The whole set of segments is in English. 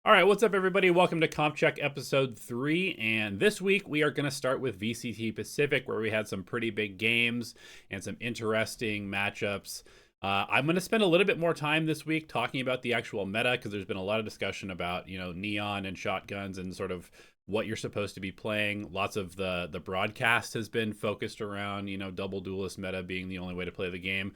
All right, what's up, everybody? Welcome to Comp Check episode 3. And this week we are going to start with VCT Pacific, where we had some pretty big games and some interesting matchups. I'm going to spend a little bit more time this week talking about the actual meta because there's been a lot of discussion about, neon and shotguns and sort of what you're supposed to be playing. Lots of the broadcast has been focused around, double duelist meta being the only way to play the game.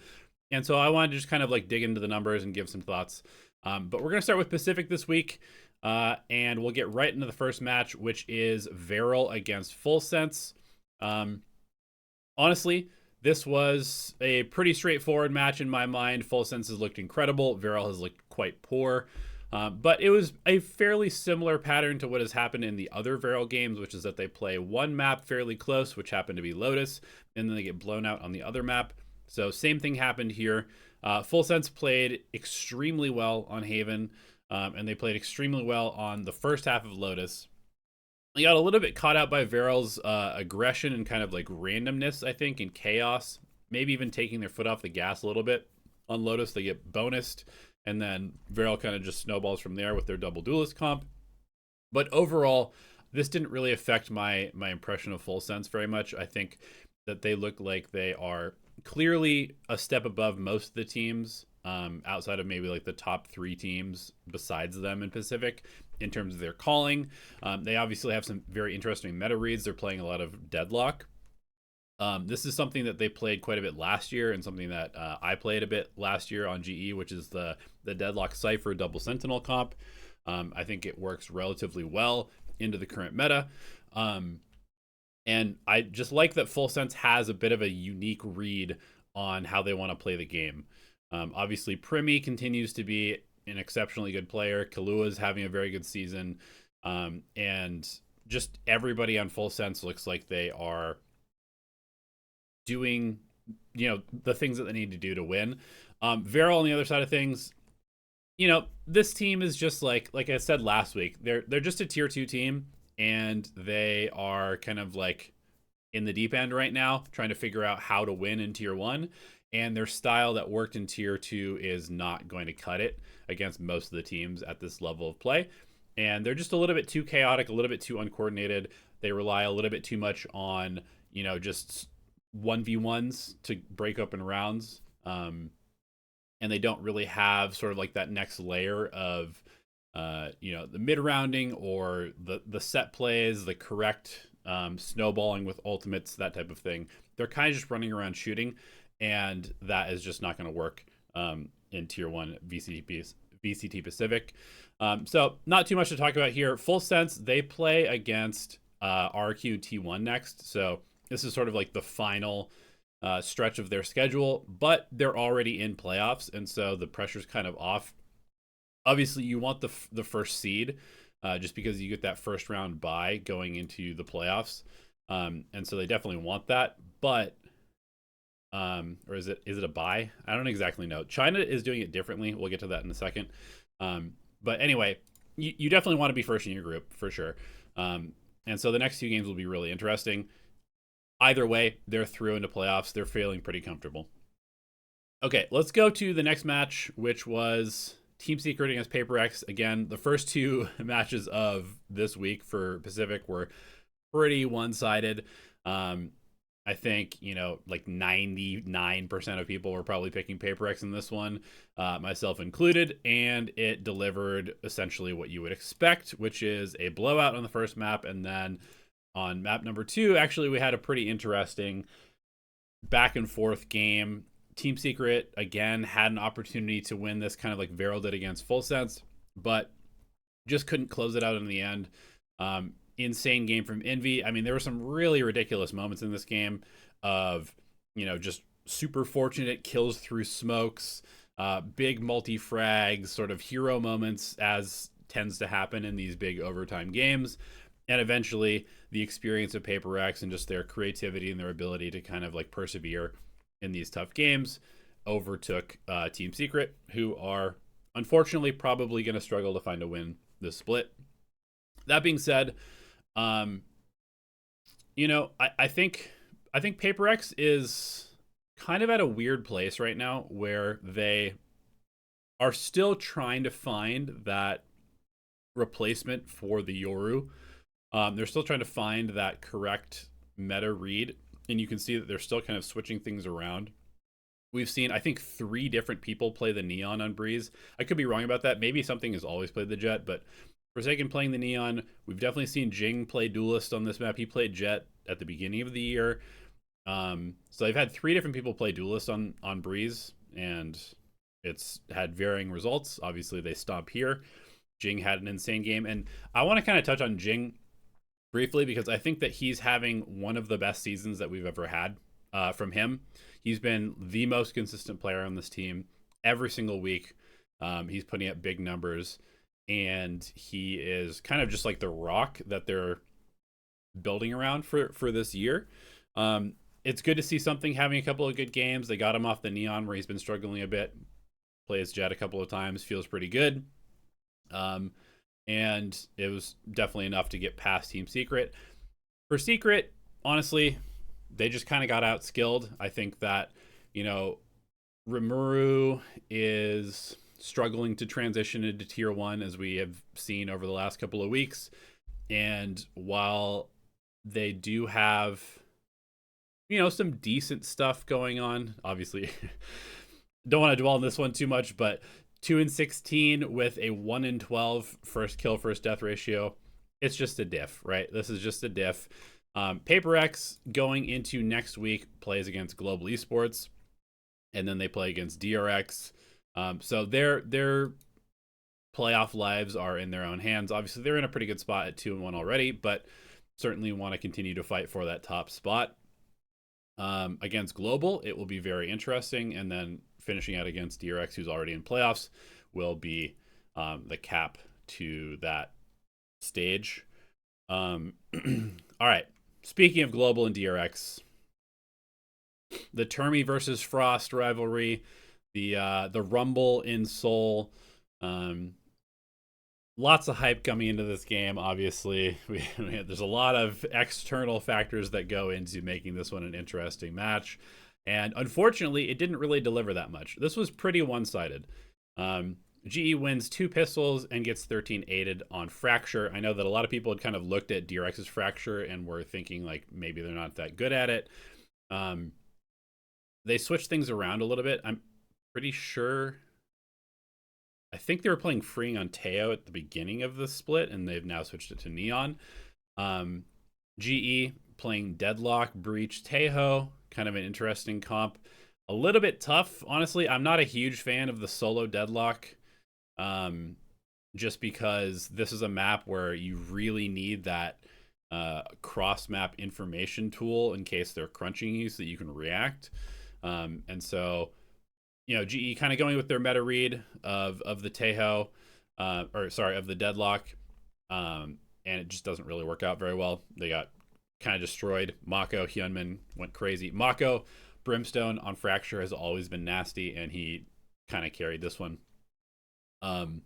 And so I wanted to just kind of like dig into the numbers and give some thoughts. But we're going to start with Pacific this week. And we'll get right into the first match, which is Viral against Full Sense. Honestly, this was a pretty straightforward match in my mind. Full Sense has looked incredible. Viral has looked quite poor. But it was a fairly similar pattern to what has happened in the other Viral games, which is that they play one map fairly close, which happened to be Lotus, and then they get blown out on the other map. So same thing happened here. Full Sense played extremely well on Haven. And they played extremely well on the first half of Lotus. They got a little bit caught out by Viral's aggression and kind of like randomness, I think, and chaos. Maybe even taking their foot off the gas a little bit. On Lotus, they get bonused, and then Viral kind of just snowballs from there with their double duelist comp. But overall, this didn't really affect my impression of Full Sense very much. I think that they look like they are clearly a step above most of the teams. Outside of maybe like the top 3 teams besides them in Pacific in terms of their calling. They obviously have some very interesting meta reads. They're playing a lot of Deadlock. This is something that they played quite a bit last year and something that I played a bit last year on GE, which is the Deadlock Cypher double Sentinel comp. I think it works relatively well into the current meta. And I just like that Full Sense has a bit of a unique read on how they want to play the game. Obviously, Primi continues to be an exceptionally good player. Kahlua is having a very good season. And just everybody on Full Sense looks like they are doing, the things that they need to do to win. Viral on the other side of things, this team is just like I said last week, they're just a tier 2 team, and they are kind of like in the deep end right now, trying to figure out how to win in tier 1. And their style that worked in tier 2 is not going to cut it against most of the teams at this level of play. And they're just a little bit too chaotic, a little bit too uncoordinated. They rely a little bit too much on, just 1v1s to break open rounds. And they don't really have sort of like that next layer of, the mid-rounding or the set plays, the correct snowballing with ultimates, that type of thing. They're kind of just running around shooting. And that is just not going to work in Tier 1 VCT Pacific. So not too much to talk about here. Full Sense, they play against RQ T1 next. So this is sort of like the final stretch of their schedule. But they're already in playoffs, and so the pressure's kind of off. Obviously, you want the first seed just because you get that first round bye going into the playoffs. And so they definitely want that. But or is it a buy? I don't exactly know. China is doing it differently. We'll get to that in a second. But anyway, you definitely want to be first in your group for sure. And so the next 2 games will be really interesting. Either way, they're through into playoffs. They're feeling pretty comfortable. Okay, let's go to the next match, which was Team Secret against Paper X. Again, the first 2 matches of this week for Pacific were pretty one-sided. I think, like 99% of people were probably picking Paper X in this one, myself included, and it delivered essentially what you would expect, which is a blowout on the first map. And then on map number 2, actually, we had a pretty interesting back and forth game. Team Secret, again, had an opportunity to win this kind of like Viral did against Full Sense, but just couldn't close it out in the end. Insane game from Envy. I mean, there were some really ridiculous moments in this game of, just super fortunate kills through smokes, big multi-frags, sort of hero moments, as tends to happen in these big overtime games. And eventually the experience of Paper X and just their creativity and their ability to kind of like persevere in these tough games overtook Team Secret, who are unfortunately probably going to struggle to find a win this split. That being said, I think Paper X is kind of at a weird place right now where they are still trying to find that replacement for the Yoru. They're still trying to find that correct meta read, and you can see that they're still kind of switching things around. We've seen, I think, 3 different people play the Neon on Breeze. I could be wrong about that. Maybe something has always played the Jet, but Forsaken playing the Neon. We've definitely seen Jing play Duelist on this map. He played Jet at the beginning of the year. So I've had 3 different people play Duelist on Breeze, and it's had varying results. Obviously, they stop here. Jing had an insane game, and I want to kind of touch on Jing briefly because I think that he's having one of the best seasons that we've ever had from him. He's been the most consistent player on this team every single week. He's putting up big numbers, and he is kind of just like the rock that they're building around for this year. It's good to see something having a couple of good games. They got him off the Neon where he's been struggling a bit. Plays Jet a couple of times, feels pretty good. And it was definitely enough to get past Team Secret. For Secret, honestly, they just kind of got outskilled. I think that, Rimuru is struggling to transition into Tier 1, as we have seen over the last couple of weeks. And while they do have, some decent stuff going on, obviously, don't want to dwell on this one too much, but 2-16 with a 1-12 first kill, first death ratio. It's just a diff, right? This is just a diff. Paper X going into next week plays against Global Esports, and then they play against DRX. So their playoff lives are in their own hands. Obviously, they're in a pretty good spot at 2-1 already, but certainly want to continue to fight for that top spot. Against Global, it will be very interesting, and then finishing out against DRX, who's already in playoffs, will be the cap to that stage. All right. Speaking of Global and DRX, the Termi versus Frost rivalry, the Rumble in Seoul, lots of hype coming into this game. Obviously, there's a lot of external factors that go into making this one an interesting match. And unfortunately, it didn't really deliver that much. This was pretty one-sided. GE wins 2 pistols and gets 13 aided on Fracture. I know that a lot of people had kind of looked at DRX's Fracture and were thinking like maybe they're not that good at it. They switched things around a little bit. I'm pretty sure. I think they were playing Freeing on Teo at the beginning of the split, and they've now switched it to Neon. GE playing Deadlock, Breach, Tejo. Kind of an interesting comp. A little bit tough, honestly. I'm not a huge fan of the solo Deadlock, just because this is a map where you really need that cross-map information tool in case they're crunching you so that you can react. And so, GE kind of going with their meta read of the Tejo, of the Deadlock, and it just doesn't really work out very well. They got kind of destroyed. Mako, Hyunmin went crazy. Mako, Brimstone on Fracture has always been nasty, and he kind of carried this one. On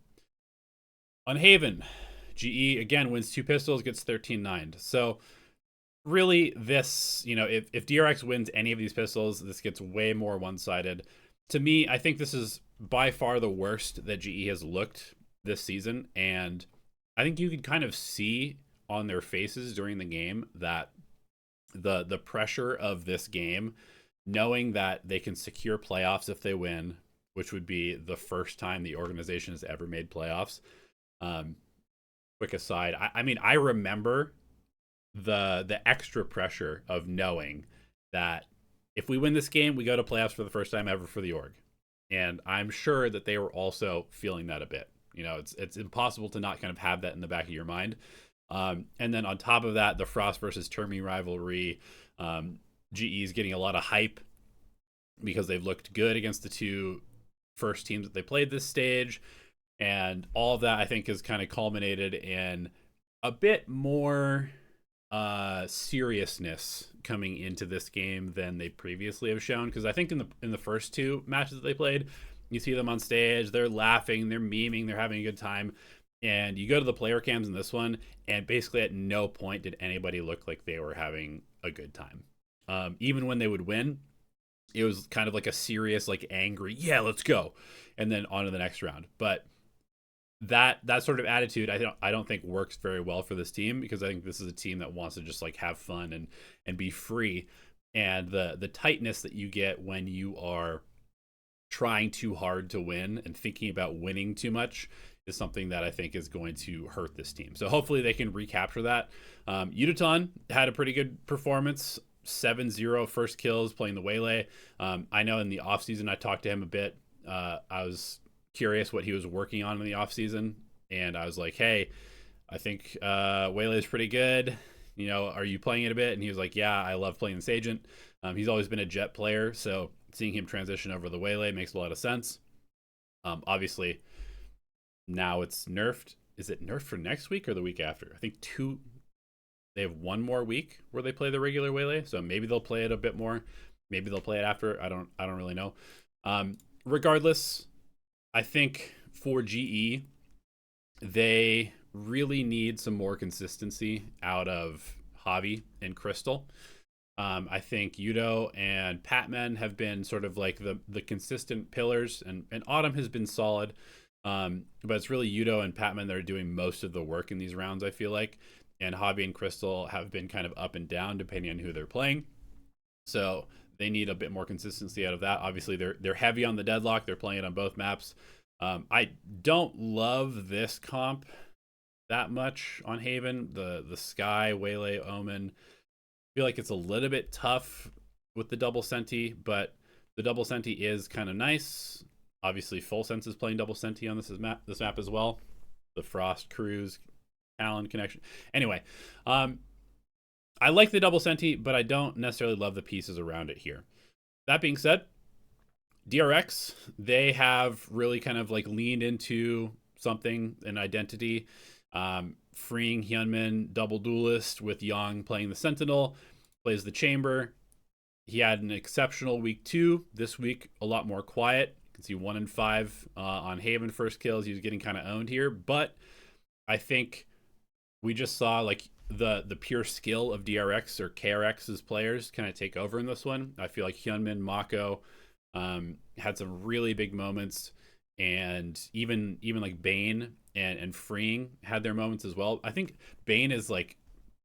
Haven, GE again wins 2 pistols, gets 13-9. So really, this, if DRX wins any of these pistols, this gets way more one-sided. To me, I think this is by far the worst that GE has looked this season, and I think you could kind of see on their faces during the game that the pressure of this game, knowing that they can secure playoffs if they win, which would be the first time the organization has ever made playoffs. Quick aside, I remember the extra pressure of knowing that if we win this game, we go to playoffs for the first time ever for the org. And I'm sure that they were also feeling that a bit. It's impossible to not kind of have that in the back of your mind. And then on top of that, the Frost versus Termi rivalry, GE is getting a lot of hype because they've looked good against the 2 first teams that they played this stage. And all of that, I think, has kind of culminated in a bit more seriousness coming into this game than they previously have shown. Because I think in the first 2 matches that they played, you see them on stage, they're laughing, they're memeing, they're having a good time. And you go to the player cams in this one, and basically at no point did anybody look like they were having a good time. Even when they would win, it was kind of like a serious, like angry, yeah, let's go. And then on to the next round. But that sort of attitude I don't think works very well for this team, because I think this is a team that wants to just like have fun and be free. And the tightness that you get when you are trying too hard to win and thinking about winning too much is something that I think is going to hurt this team. So hopefully they can recapture that. Udaton had a pretty good performance, 7-0 first kills playing the Waylay. I know in the offseason I talked to him a bit. I was curious what he was working on in the offseason, and I was like, hey, I think Waylay is pretty good. You know, are you playing it a bit? And he was like, yeah, I love playing this agent. He's always been a jet player, so seeing him transition over the Waylay makes a lot of sense. Obviously, now it's nerfed. Is it nerfed for next week or the week after? I think they have one more week where they play the regular Waylay, so maybe they'll play it a bit more. Maybe they'll play it after. I don't really know. Regardless, I think for GE, they really need some more consistency out of Javi and Crystal. I think Yudo and Patman have been sort of like the consistent pillars, and Autumn has been solid. But it's really Yudo and Patman that are doing most of the work in these rounds, I feel like. And Javi and Crystal have been kind of up and down depending on who they're playing. So they need a bit more consistency out of that. Obviously, they're heavy on the deadlock. They're playing it on both maps. I don't love this comp that much on Haven. The Sky, Waylay, Omen. I feel like it's a little bit tough with the double Senti, but the double Senti is kind of nice. Obviously, Full Sense is playing double Senti on this map as well. The Frost, Cruise, Talon connection. Anyway, I like the double Senti, but I don't necessarily love the pieces around it here. That being said, DRX, they have really kind of like leaned into something, an identity. Freeing Hyunmin, double duelist with Yang playing the Sentinel, plays the Chamber. He had an exceptional week 2. This week, a lot more quiet. You can see 1 and 5 on Haven first kills. He was getting kind of owned here, but I think we just saw like the pure skill of DRX or KRX's players kind of take over in this one. I feel like Hyunmin, Mako had some really big moments, and even like Bane and Freeing had their moments as well. I think Bane has like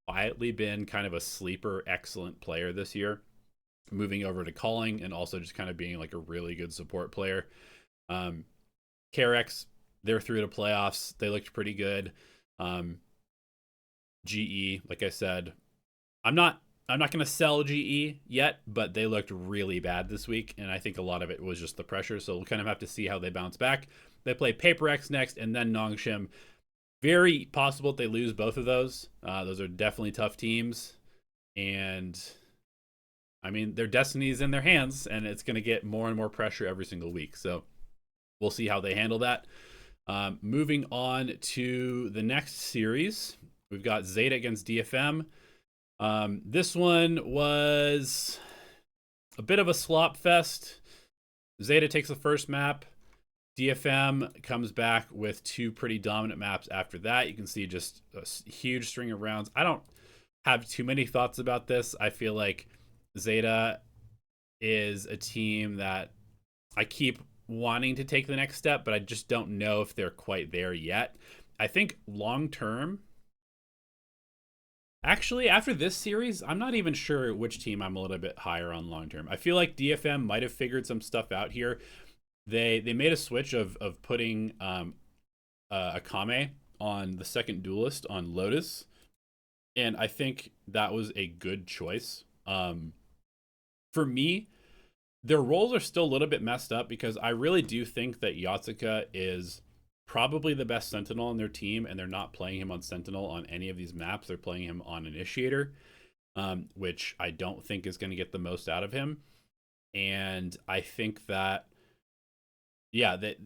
quietly been kind of a sleeper excellent player this year, moving over to calling and also just kind of being like a really good support player. KRX, they're through to playoffs. They looked pretty good. GE, like I said, I'm not going to sell GE yet, but they looked really bad this week, and I think a lot of it was just the pressure, so we'll kind of have to see how they bounce back. They play Paper X next, and then Nongshim. Very possible they lose both of those. Those are definitely tough teams, and I mean, their destiny is in their hands, and it's going to get more and more pressure every single week, so we'll see how they handle that. Moving on to the next series, we've got Zeta against DFM. This one was a bit of a slop fest. Zeta takes the first map. DFM comes back with 2 pretty dominant maps after that. You can see just a huge string of rounds. I don't have too many thoughts about this. I feel like Zeta is a team that I keep wanting to take the next step, but I just don't know if they're quite there yet. I think long term, actually, after this series, I'm not even sure which team I'm a little bit higher on long term. I feel like DFM might have figured some stuff out here. They made a switch of putting Akame on the second duelist on Lotus, and I think that was a good choice. For me, their roles are still a little bit messed up because I really do think that Yatsuka is probably the best Sentinel on their team, and they're not playing him on Sentinel on any of these maps. They're playing him on Initiator, which I don't think is going to get the most out of him. And I think that, yeah, that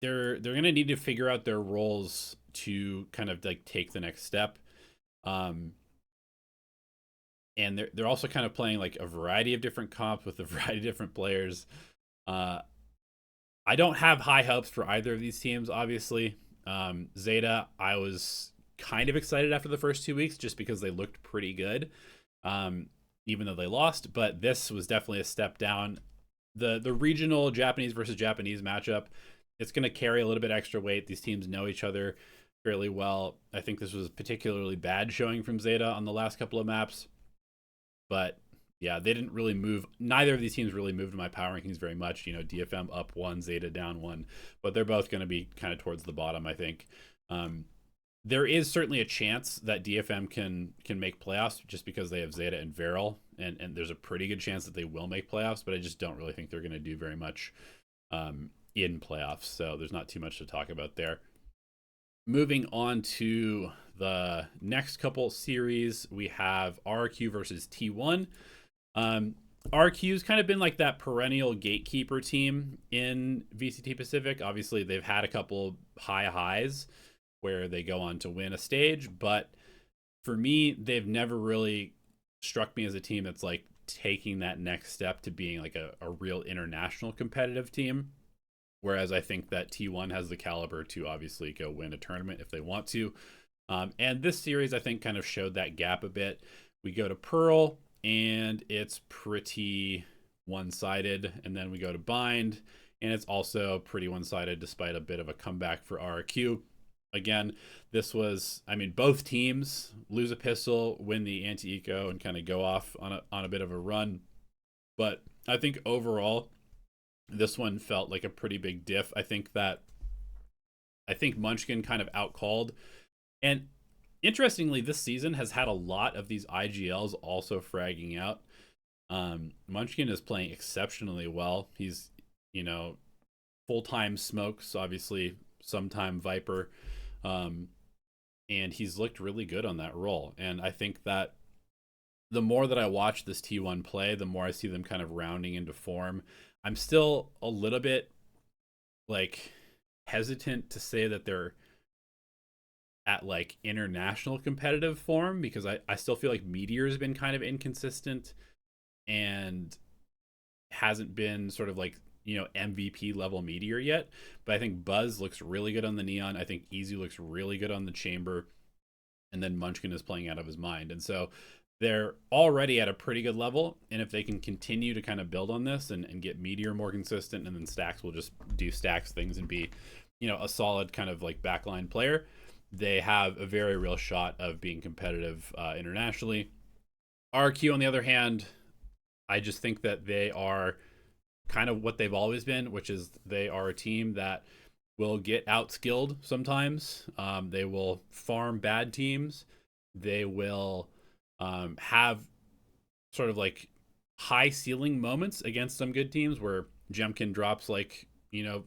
they're going to need to figure out their roles to kind of like take the next step. And they're also kind of playing like a variety of different comps with a variety of different players. I don't have high hopes for either of these teams, obviously. Zeta, I was kind of excited after the first 2 weeks just because they looked pretty good, even though they lost. But this was definitely a step down. The regional Japanese versus Japanese matchup, it's going to carry a little bit extra weight. These teams know each other fairly well. I think this was particularly bad showing from Zeta on the last couple of maps, but yeah, they didn't really move. Neither of these teams really moved my power rankings very much. You know, DFM up one, Zeta down one, but they're both going to be kind of towards the bottom, I think. There is certainly a chance that DFM can make playoffs just because they have Zeta and Varel, and there's a pretty good chance that they will make playoffs, but I just don't really think they're going to do very much in playoffs, so there's not too much to talk about there. Moving on to the next couple series, we have RQ versus T1. RQ's kind of been like that perennial gatekeeper team in VCT Pacific. Obviously, they've had a couple high highs where they go on to win a stage, but for me, they've never really struck me as a team that's like taking that next step to being like a real international competitive team. Whereas I think that T1 has the caliber to obviously go win a tournament if they want to. And this series, I think, kind of showed that gap a bit. We go to Pearl, and it's pretty one-sided. And then we go to Bind, and it's also pretty one-sided despite a bit of a comeback for RQ. Again, this was, I mean, both teams lose a pistol, win the anti-eco, and kind of go off on a bit of a run. But I think overall, this one felt like a pretty big diff. I think Munchkin kind of outcalled. And interestingly, this season has had a lot of these IGLs also fragging out. Munchkin is playing exceptionally well. He's, you know, full-time Smokes, obviously, sometime Viper. And he's looked really good on that role. And I think that the more that I watch this T1 play, the more I see them kind of rounding into form. I'm still a little bit like hesitant to say that they're at like international competitive form, because I still feel like Meteor has been kind of inconsistent and hasn't been sort of like, you know, MVP level Meteor yet. But I think Buzz looks really good on the Neon. I think Easy looks really good on the Chamber. And then Munchkin is playing out of his mind. And so they're already at a pretty good level. And if they can continue to kind of build on this and get Meteor more consistent, and then Stax will just do Stax things and be, you know, a solid kind of like backline player, they have a very real shot of being competitive internationally. RQ, on the other hand, I just think that they are kind of what they've always been, which is they are a team that will get outskilled sometimes. They will farm bad teams. They will have sort of like high ceiling moments against some good teams where Jemkin drops like, you know,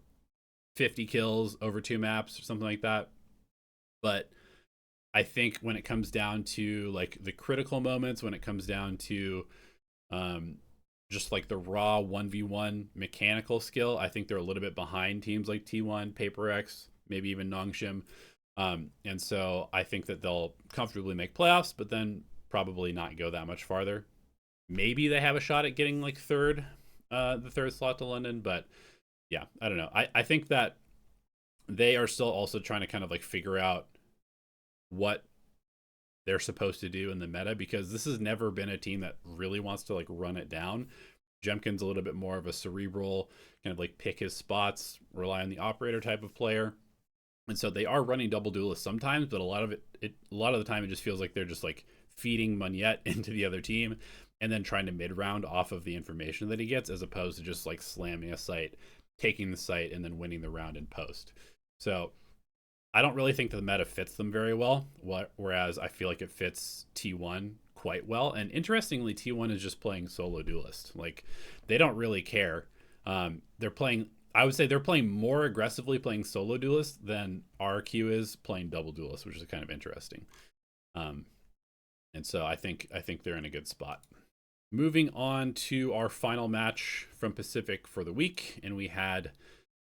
50 kills over 2 maps or something like that. But I think when it comes down to like the critical moments, when it comes down to just like the raw 1v1 mechanical skill, I think they're a little bit behind teams like T1, PaperX, maybe even Nongshim. And so I think that they'll comfortably make playoffs, but then probably not go that much farther. Maybe they have a shot at getting like the third slot to London, but yeah, I don't know. I think that they are still also trying to kind of like figure out what they're supposed to do in the meta, because this has never been a team that really wants to like run it down. Jemkin's a little bit more of a cerebral, kind of like pick his spots, rely on the operator type of player. And so they are running double duelists sometimes, but a lot of the time it just feels like they're just like feeding Munyet into the other team and then trying to mid-round off of the information that he gets, as opposed to just like slamming a site, taking the site, and then winning the round in post. So I don't really think the meta fits them very well, whereas I feel like it fits T1 quite well. And interestingly, T1 is just playing solo duelist. Like, they don't really care. They're playing, I would say they're playing more aggressively playing solo duelist than RQ is playing double duelist, which is kind of interesting. And so I think they're in a good spot. Moving on to our final match from Pacific for the week, and we had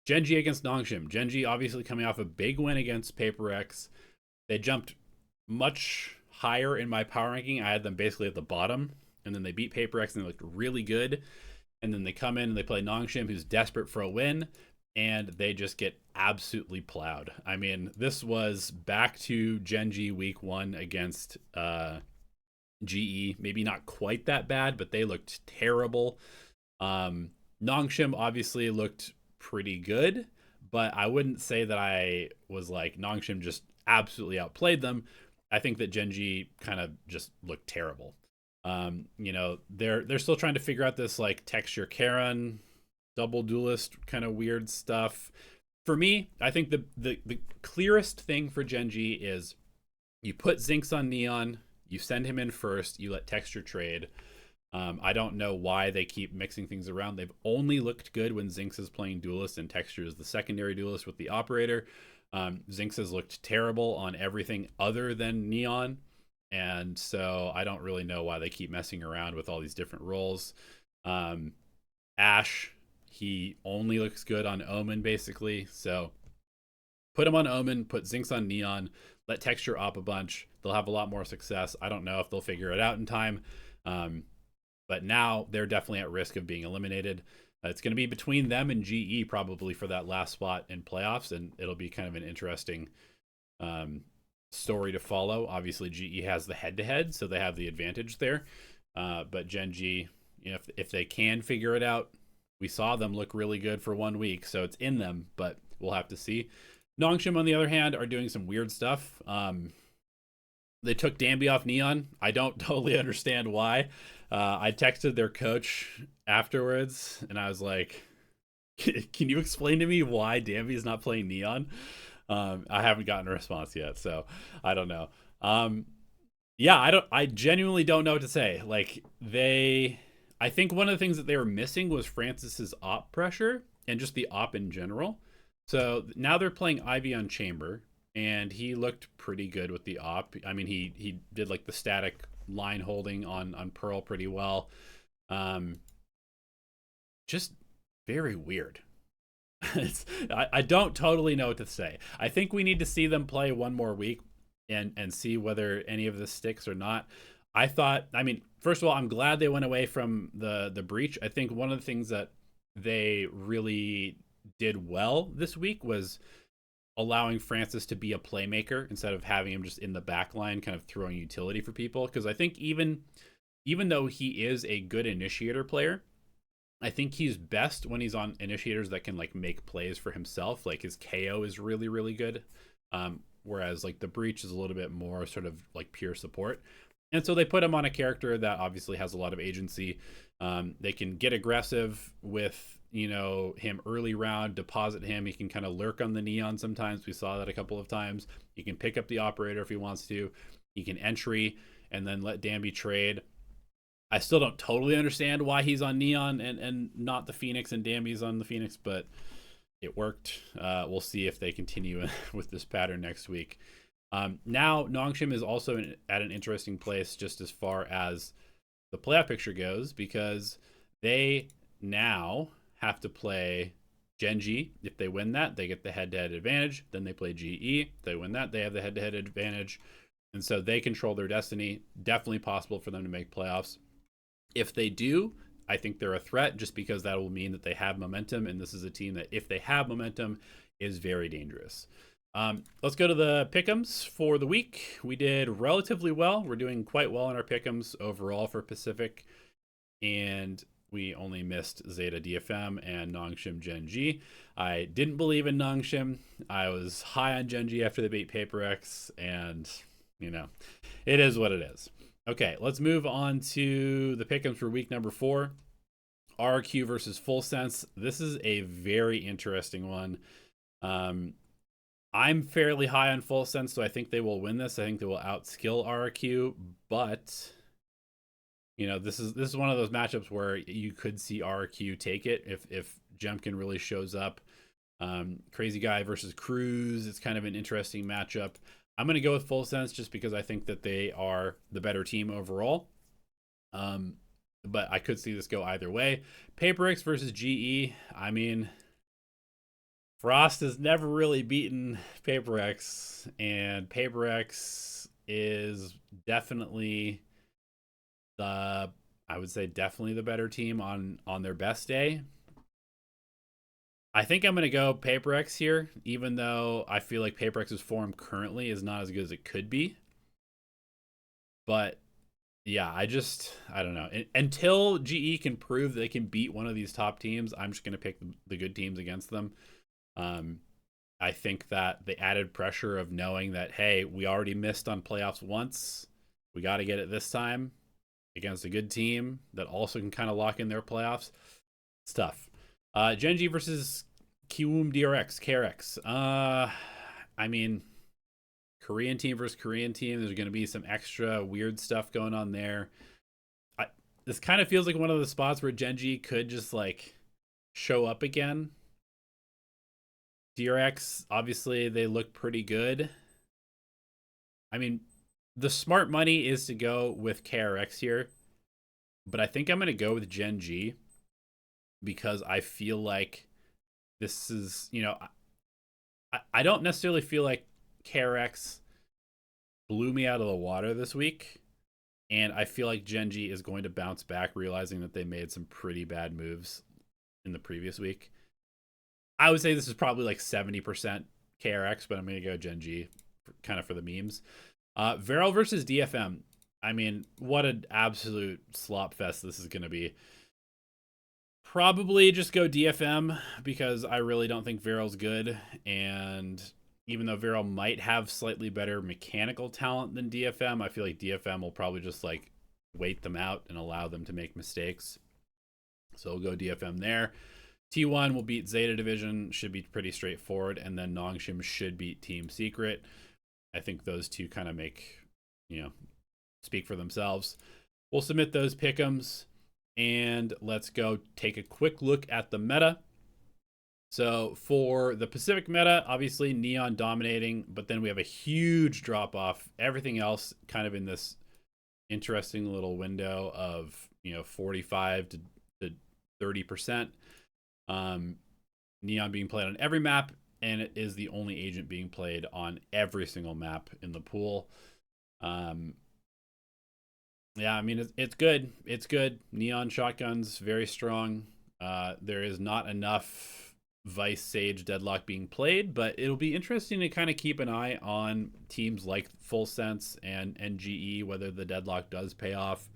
Genji against Nongshim. Genji obviously coming off a big win against PaperX. They jumped much higher in my power ranking. I had them basically at the bottom, and then they beat PaperX and they looked really good. And then they come in and they play Nongshim, who's desperate for a win, and they just get absolutely plowed. I mean, this was back to Genji week 1 against GE. Maybe not quite that bad, but they looked terrible. Nongshim obviously looked pretty good, but I wouldn't say that I was like Nongshim just absolutely outplayed them. I think that Genji kind of just looked terrible. You know, they're still trying to figure out this like texture Karen double duelist kind of weird stuff. For me, I think the clearest thing for Genji is you put Zinx on Neon, you send him in first, you let texture trade. I don't know why they keep mixing things around. They've only looked good when Zinx is playing duelist and texture is the secondary duelist with the operator. Zinx has looked terrible on everything other than Neon. And so I don't really know why they keep messing around with all these different roles. Ashe, he only looks good on Omen, basically. So put him on Omen, put Zinx on Neon, let texture up a bunch. They'll have a lot more success. I don't know if they'll figure it out in time. But now they're definitely at risk of being eliminated. It's going to be between them and GE probably for that last spot in playoffs, and it'll be kind of an interesting story to follow. Obviously, GE has the head-to-head, so they have the advantage there. But Gen.G, you know, if they can figure it out, we saw them look really good for 1 week, so it's in them, but we'll have to see. Nongshim, on the other hand, are doing some weird stuff. They took Danby off Neon. I don't totally understand why. I texted their coach afterwards, and I was like, can you explain to me why Danby is not playing Neon? I haven't gotten a response yet, so I don't know. Yeah, I genuinely don't know what to say. Like, I think one of the things that they were missing was Francis's op pressure and just the op in general. So now they're playing Ivy on Chamber, and he looked pretty good with the op. I mean, he did like the static line holding on Pearl pretty well. Just very weird. I don't totally know what to say. I think we need to see them play one more week and see whether any of this sticks or not. I mean, first of all, I'm glad they went away from the breach. I think one of the things that they really did well this week was allowing Francis to be a playmaker instead of having him just in the back line kind of throwing utility for people. Because I think even though he is a good initiator player, I think he's best when he's on initiators that can like make plays for himself. Like his KO is really, really good. Whereas like the breach is a little bit more sort of like pure support. And so they put him on a character that obviously has a lot of agency. They can get aggressive with, you know, him early round, deposit him. He can kind of lurk on the Neon sometimes. We saw that a couple of times. He can pick up the operator if he wants to. He can entry and then let Danby trade. I still don't totally understand why he's on Neon and not the Phoenix and Danby's on the Phoenix, but it worked. We'll see if they continue with this pattern next week. Now, Nongshim is also at an interesting place just as far as the playoff picture goes, because they now have to play Gen.G. If they win that, they get the head-to-head advantage. Then they play GE. If they win that, they have the head-to-head advantage. And so they control their destiny. Definitely possible for them to make playoffs. If they do, I think they're a threat just because that will mean that they have momentum. And this is a team that, if they have momentum, is very dangerous. Let's go to the pick'ems for the week. We did relatively well. We're doing quite well in our pick'ems overall for Pacific. And we only missed Zeta DFM and Nongshim Gen.G. I didn't believe in Nongshim. I was high on Gen.G after they beat PaperX, and, you know, it is what it is. Okay, let's move on to the pick'ems for week number 4. RRQ versus Full Sense. This is a very interesting one. I'm fairly high on Full Sense, so I think they will win this. I think they will outskill RRQ, but you know, this is one of those matchups where you could see RRQ take it if Jemkin really shows up. Crazy Guy versus Cruz. It's kind of an interesting matchup. I'm going to go with Full Sense just because I think that they are the better team overall. But I could see this go either way. PaperX versus GE. I mean, Frost has never really beaten PaperX, and PaperX is definitely I would say definitely the better team on their best day. I think I'm going to go PaperX here, even though I feel like PaperX's form currently is not as good as it could be. But yeah, I don't know. Until GE can prove they can beat one of these top teams, I'm just going to pick the good teams against them. Um, I think that the added pressure of knowing that, hey, we already missed on playoffs once. We got to get it this time against a good team that also can kind of lock in their playoffs. It's tough. Genji versus Kiwoom DRX, KRX. I mean, Korean team versus Korean team. There's going to be some extra weird stuff going on there. This kind of feels like one of the spots where Genji could just like show up again. DRX, obviously, they look pretty good. I mean, the smart money is to go with KRX here, but I think I'm going to go with Gen G because I feel like this is, I don't necessarily feel like KRX blew me out of the water this week. And I feel like Gen G is going to bounce back, realizing that they made some pretty bad moves in the previous week. I would say this is probably like 70% KRX, but I'm going to go Gen G kind of for the memes. Varel versus DFM. I mean, what an absolute slop fest this is going to be. Probably just go DFM because I really don't think Varel's good. And even though Varel might have slightly better mechanical talent than DFM, I feel like DFM will probably just like wait them out and allow them to make mistakes. So we'll go DFM there. T1 will beat Zeta Division, should be pretty straightforward, and then Nongshim should beat Team Secret. I think those two kind of make, speak for themselves. We'll submit those pick'ems, and let's go take a quick look at the meta. So for the Pacific meta, obviously Neon dominating, but then we have a huge drop off. Everything else kind of in this interesting little window of 45 to 30%. Neon being played on every map, and it is the only agent being played on every single map in the pool. Yeah, I mean, it's good. It's good. Neon shotguns, very strong. There is not enough Vice Sage Deadlock being played, but it'll be interesting to kind of keep an eye on teams like Full Sense and NGE, whether the Deadlock does pay off,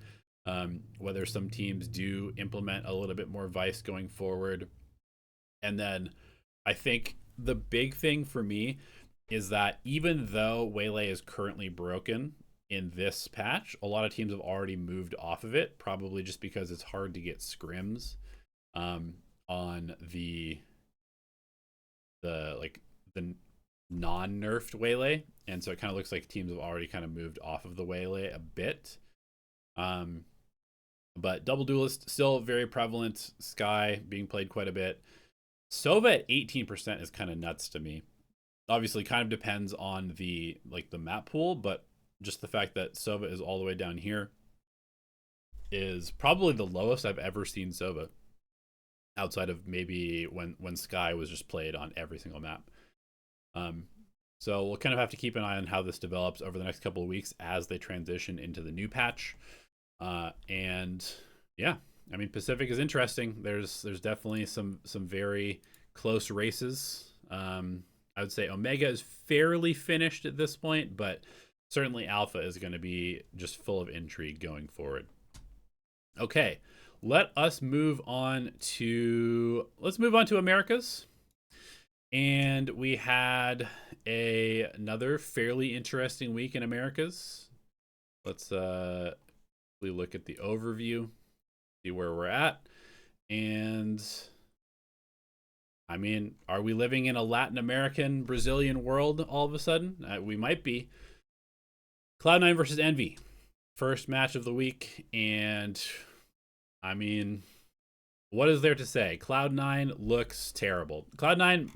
whether some teams do implement a little bit more Vice going forward. And then I think the big thing for me is that even though Waylay is currently broken in this patch, a lot of teams have already moved off of it, probably just because it's hard to get scrims on the non-nerfed Waylay, and so it kind of looks like teams have already kind of moved off of the Waylay a bit. But Double Duelist still very prevalent. Sky being played quite a bit. Sova at 18% is kind of nuts to me. Obviously, kind of depends on the map pool, but just the fact that Sova is all the way down here is probably the lowest I've ever seen Sova, outside of maybe when Sky was just played on every single map. So we'll kind of have to keep an eye on how this develops over the next couple of weeks as they transition into the new patch. And yeah, I mean, Pacific is interesting. There's definitely some very close races. I would say Omega is fairly finished at this point, but certainly Alpha is going to be just full of intrigue going forward. Okay, let's move on to Americas. And we had another fairly interesting week in Americas. Let's look at the overview, see where we're at. And I mean, are we living in a Latin American, Brazilian world all of a sudden? We might be. Cloud9 versus Envy. First match of the week. And I mean, what is there to say? Cloud9 looks terrible. Cloud9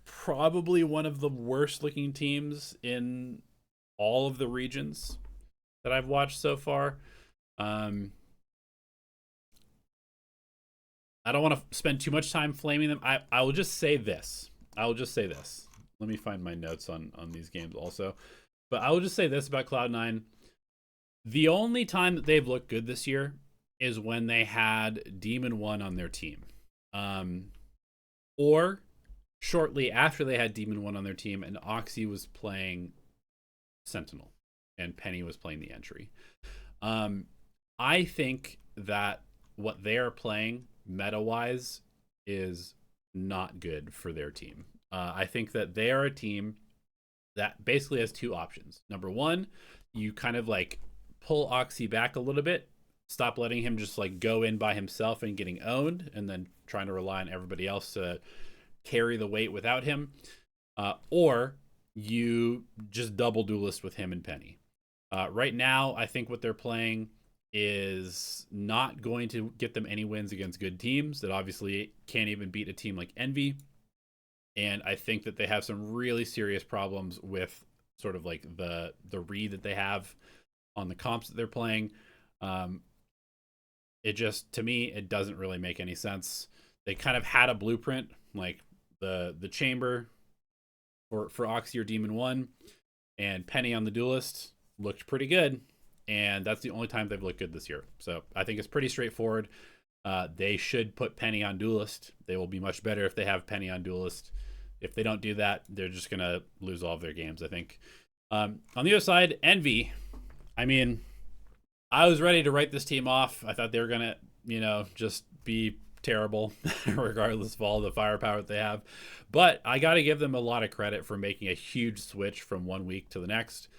probably one of the worst looking teams in all of the regions that I've watched so far. I don't want to spend too much time flaming them. I will just say this. Let me find my notes on these games also. But I will just say this about Cloud9. The only time that they've looked good this year is when they had Demon 1 on their team. Or shortly after they had Demon 1 on their team and Oxy was playing Sentinel and Penny was playing the entry. I think that what they are playing meta-wise is not good for their team. I think that they are a team that basically has two options. Number one, you kind of like pull Oxy back a little bit, stop letting him just like go in by himself and getting owned, and then trying to rely on everybody else to carry the weight without him. Or you just double duelist with him and Penny. Right now, I think what they're playing is not going to get them any wins against good teams that obviously can't even beat a team like Envy. And I think that they have some really serious problems with sort of like the read that they have on the comps that they're playing. It just, to me, it doesn't really make any sense. They kind of had a blueprint, like the chamber for Oxy or Demon 1 and Penny on the duelist looked pretty good, and that's the only time they've looked good this year. So I think it's pretty straightforward. They should put Penny on duelist. They will be much better if they have Penny on duelist. If they don't do that, they're just going to lose all of their games, I think. On the other side, Envy. I mean, I was ready to write this team off. I thought they were going to, just be terrible regardless of all the firepower that they have. But I got to give them a lot of credit for making a huge switch from 1 week to the next.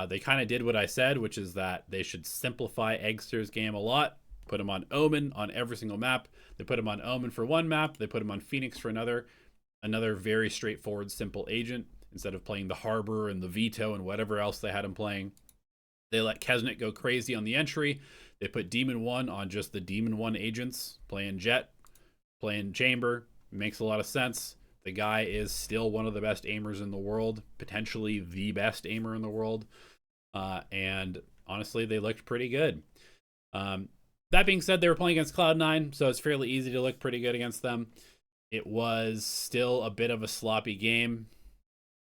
They kind of did what I said, which is that they should simplify Eggster's game a lot. Put him on Omen on every single map. They put him on Omen for one map. They put him on Phoenix for another. Another very straightforward, simple agent instead of playing the Harbor and the Veto and whatever else they had him playing. They let Kesnet go crazy on the entry. They put Demon 1 on just the Demon 1 agents, playing Jet, playing Chamber. Makes a lot of sense. The guy is still one of the best aimers in the world, potentially the best aimer in the world. And honestly, they looked pretty good. That being said, they were playing against Cloud9, so it's fairly easy to look pretty good against them. It was still a bit of a sloppy game,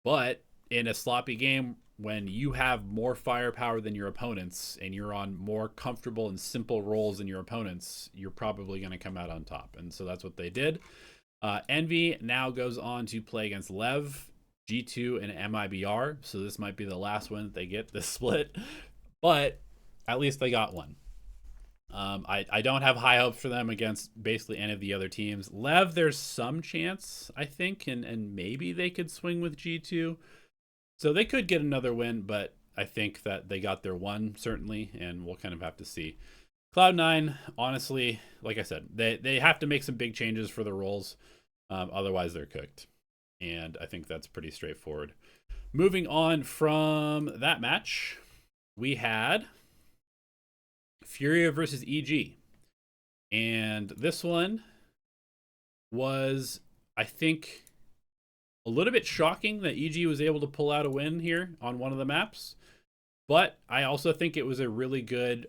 but in a sloppy game, when you have more firepower than your opponents and you're on more comfortable and simple roles than your opponents, you're probably going to come out on top. And so that's what they did. Envy now goes on to play against Lev, G2, and MIBR. So this might be the last one that they get this split, but at least they got one. I don't have high hopes for them against basically any of the other teams. Lev, there's some chance, I think, and maybe they could swing with G2. So they could get another win, but I think that they got their one, certainly, and we'll kind of have to see. Cloud9, honestly, like I said, they have to make some big changes for their roles. Otherwise, they're cooked. And I think that's pretty straightforward. Moving on from that match, we had Furia versus EG. And this one was, I think, a little bit shocking that EG was able to pull out a win here on one of the maps. But I also think it was a really good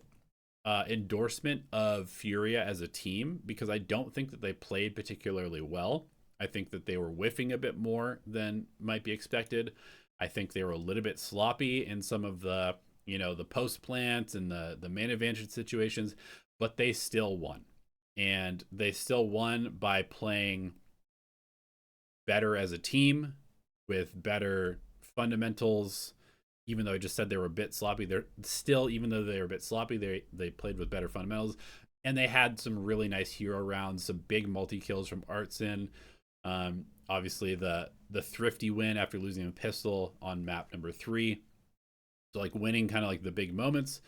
endorsement of Furia as a team, because I don't think that they played particularly well. I think that they were whiffing a bit more than might be expected. I think they were a little bit sloppy in some of the, the post plants and the main advantage situations, but they still won. And they still won by playing better as a team with better fundamentals. Even though I just said they were a bit sloppy, they're still, even though they were a bit sloppy, they played with better fundamentals. And they had some really nice hero rounds, some big multi-kills from Artsin. Obviously, the thrifty win after losing a pistol on map number 3. So, like, winning kind of like the big moments.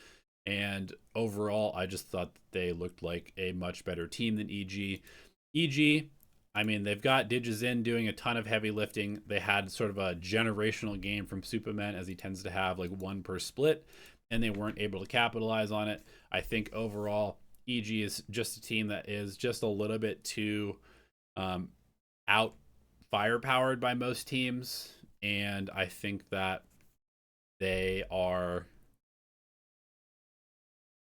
And overall, I just thought that they looked like a much better team than EG. EG, I mean, they've got Digizin doing a ton of heavy lifting. They had sort of a generational game from Superman, as he tends to have, like one per split, and they weren't able to capitalize on it. I think overall, EG is just a team that is just a little bit too out firepowered by most teams, and I think that they are,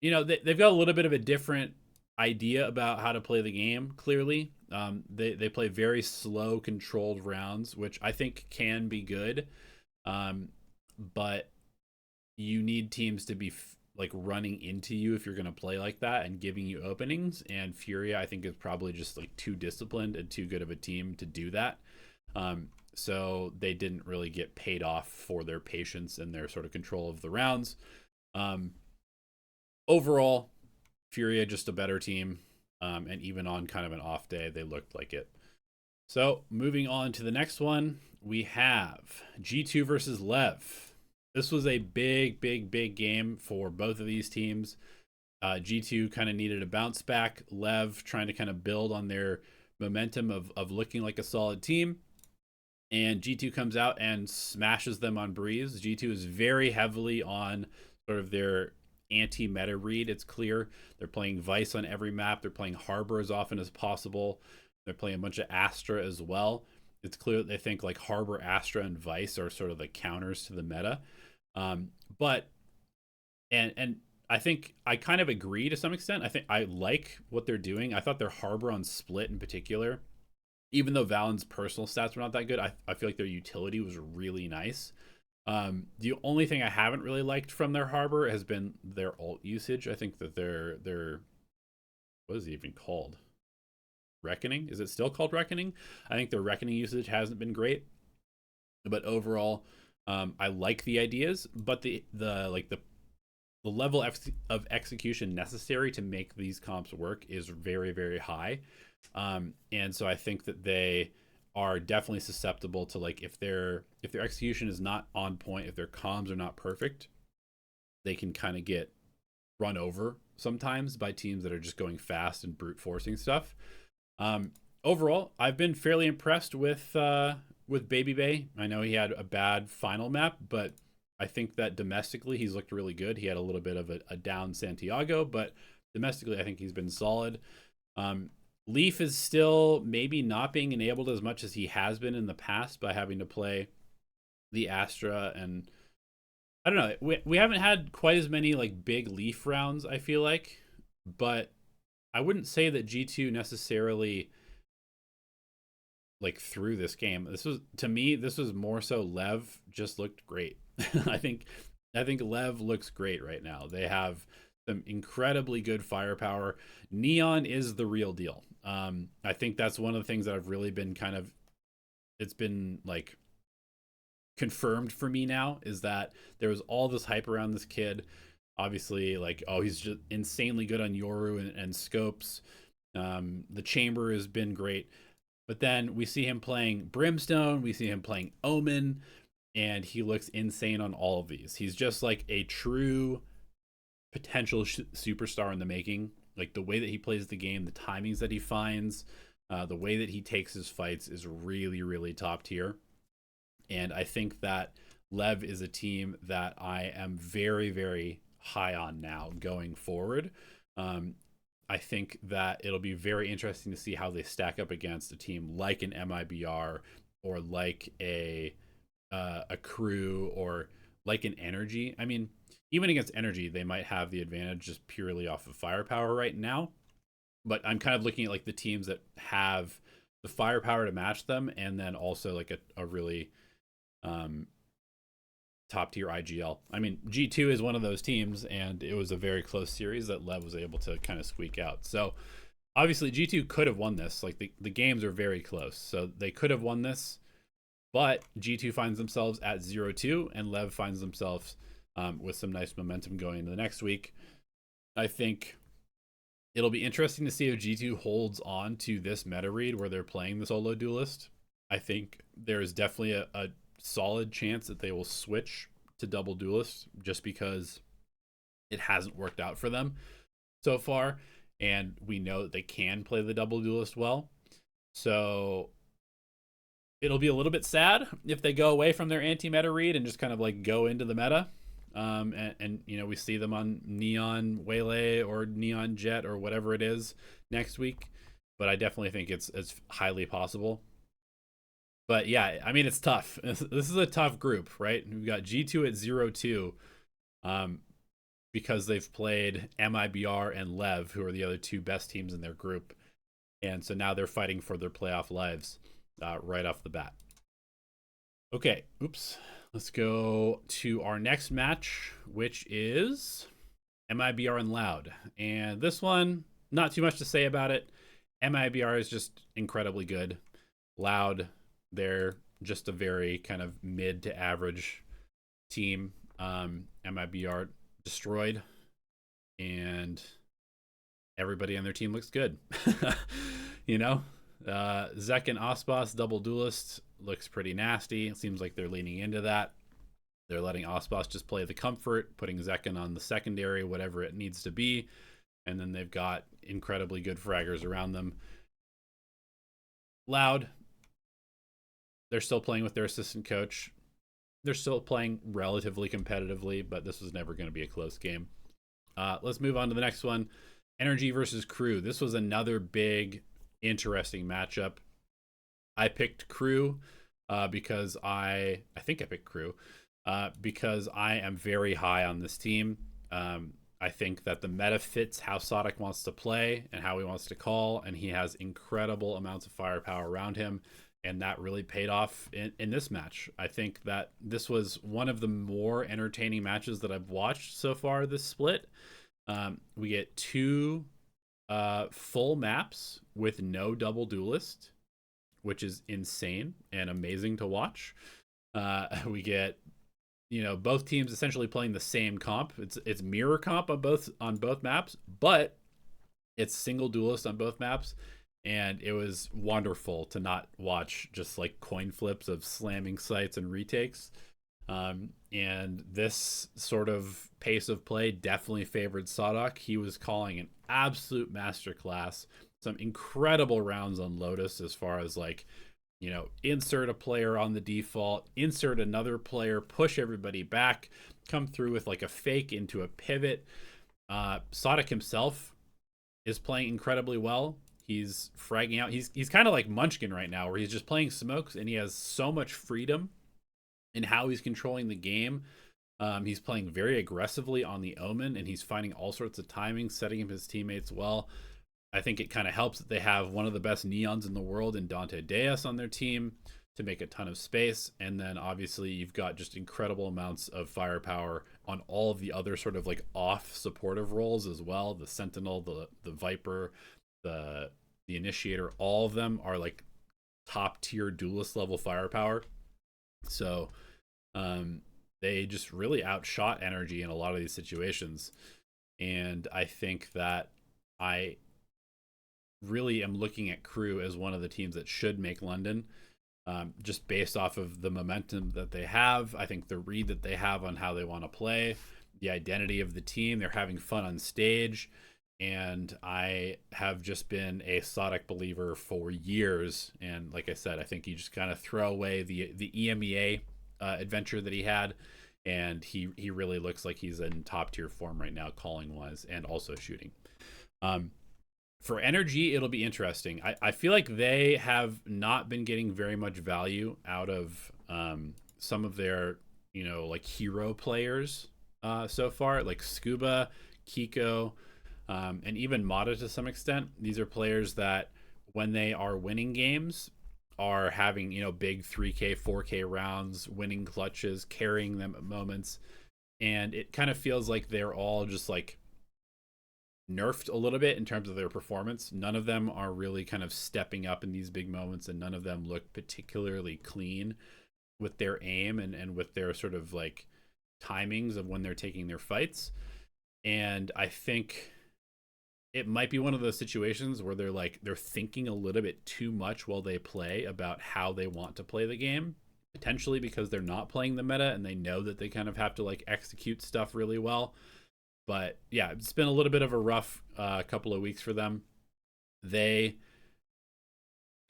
they've got a little bit of a different idea about how to play the game. Clearly, they play very slow, controlled rounds, which I think can be good, but you need teams to be like running into you if you're going to play like that and giving you openings. And Furia, I think, is probably just like too disciplined and too good of a team to do that. So they didn't really get paid off for their patience and their sort of control of the rounds. Overall, Furia just a better team, and even on kind of an off day, they looked like it. So moving on to the next one, we have G2 versus Lev. This was a big game for both of these teams. G2 kind of needed a bounce back. Lev trying to kind of build on their momentum of looking like a solid team. And G2 comes out and smashes them on Breeze. G2 is very heavily on sort of their anti-meta read. It's clear they're playing Vice on every map. They're playing Harbor as often as possible. They're playing a bunch of Astra as well. It's clear that they think like Harbor, Astra, and Vice are sort of the counters to the meta. But I think I kind of agree to some extent. I think I like what they're doing. I thought their Harbor on Split in particular, even though Valen's personal stats were not that good, I feel like their utility was really nice. The only thing I haven't really liked from their Harbor has been their ult usage. I think that their what is it even called? Reckoning? Is it still called Reckoning? I think their Reckoning usage hasn't been great. But overall, I like the ideas, but the level of execution necessary to make these comps work is very high. And so I think that they are definitely susceptible to, like, if their execution is not on point, if their comms are not perfect, they can kind of get run over sometimes by teams that are just going fast and brute forcing stuff. Overall, I've been fairly impressed with Baby Bay. I know he had a bad final map, but I think that domestically he's looked really good. He had a little bit of a down Santiago, but domestically I think he's been solid. Leaf is still maybe not being enabled as much as he has been in the past by having to play the Astra, and I don't know. We haven't had quite as many like big Leaf rounds, I feel like, but I wouldn't say that G2 necessarily like threw this game. This was more so Lev just looked great. I think Lev looks great right now. They have some incredibly good firepower. Neon is the real deal. I think that's one of the things that I've really been it's been like confirmed for me now, is that there was all this hype around this kid. Obviously, like, oh, he's just insanely good on Yoru and scopes. The chamber has been great. But then we see him playing Brimstone, we see him playing Omen, and he looks insane on all of these. He's just like a true potential superstar in the making. Like the way that he plays the game, the timings that he finds, the way that he takes his fights is really top tier. And I think that Lev is a team that I am very high on now going forward. I think that it'll be very interesting to see how they stack up against a team like an MIBR or like a Crew or like an Energy. I mean, even against Energy, they might have the advantage just purely off of firepower right now. But I'm kind of looking at like the teams that have the firepower to match them, and then also like a really top tier IGL. I mean, G2 is one of those teams, and it was a very close series that Lev was able to kind of squeak out. So obviously G2 could have won this. Like the games are very close, so they could have won this, but G2 finds themselves at 0-2, and Lev finds themselves with some nice momentum going into the next week. I think it'll be interesting to see if G2 holds on to this meta read where they're playing the solo duelist. I think there is definitely a solid chance that they will switch to double duelist, just because it hasn't worked out for them so far, and we know that they can play the double duelist well. So it'll be a little bit sad if they go away from their anti-meta read and just kind of like go into the meta. And you know, we see them on Neon Waylay or Neon Jet or whatever it is next week, but I definitely think it's highly possible. But yeah, I mean, it's tough. This is a tough group, right? We've got G2 at 0-2, because they've played MIBR and Lev, who are the other two best teams in their group. And so now they're fighting for their playoff lives right off the bat. Okay, oops. Let's go to our next match, which is MIBR and Loud. And this one, not too much to say about it. MIBR is just incredibly good. Loud, they're just a very kind of mid to average team. MIBR destroyed, and everybody on their team looks good. You know, Zek and Ospas double duelist looks pretty nasty. It seems like they're leaning into that. They're letting Ospas just play the comfort, putting Zekin on the secondary, whatever it needs to be. And then they've got incredibly good fraggers around them. Loud, they're still playing with their assistant coach. They're still playing relatively competitively, but this was never going to be a close game. Let's move on to the next one. Energy versus Crew. This was another big, interesting matchup. I picked Crew because I think I picked Crew because I am very high on this team. I think that the meta fits how Sodic wants to play and how he wants to call, and he has incredible amounts of firepower around him, and that really paid off in this match. I think that this was one of the more entertaining matches that I've watched so far this split. We get two full maps with no double duelist, which is insane and amazing to watch. We get both teams essentially playing the same comp. It's mirror comp on both maps, but it's single duelist on both maps. And it was wonderful to not watch just like coin flips of slamming sites and retakes. And this sort of pace of play definitely favored Sodok. He was calling an absolute masterclass. Some incredible rounds on Lotus as far as like, insert a player on the default, insert another player, push everybody back, come through with like a fake into a pivot. Sodic himself is playing incredibly well. He's fragging out. He's kind of like Munchkin right now, where he's just playing smokes and he has so much freedom in how he's controlling the game. He's playing very aggressively on the Omen, and he's finding all sorts of timing, setting up his teammates well. I think it kind of helps that they have one of the best neons in the world in Dante Deus on their team to make a ton of space. And then obviously you've got just incredible amounts of firepower on all of the other sort of like off supportive roles as well. The Sentinel, the Viper, the Initiator, all of them are like top tier duelist level firepower. So they just really outshot Energy in a lot of these situations. And I think that I really am looking at Crew as one of the teams that should make London, just based off of the momentum that they have. I think the read that they have on how they want to play, the identity of the team, they're having fun on stage. And I have just been a Sodic believer for years. And like I said, I think you just kind of throw away the EMEA adventure that he had, and he really looks like he's in top tier form right now, calling wise and also shooting. For Energy, it'll be interesting. I feel like they have not been getting very much value out of some of their, like hero players so far, like Scuba, Kiko, and even Mata to some extent. These are players that when they are winning games are having, big 3K, 4K rounds, winning clutches, carrying them at moments. And it kind of feels like they're all just like nerfed a little bit in terms of their performance. None of them are really kind of stepping up in these big moments, and none of them look particularly clean with their aim and with their sort of like timings of when they're taking their fights. And I think it might be one of those situations where they're thinking a little bit too much while they play about how they want to play the game, potentially because they're not playing the meta and they know that they kind of have to like execute stuff really well. But yeah, it's been a little bit of a rough couple of weeks for them. They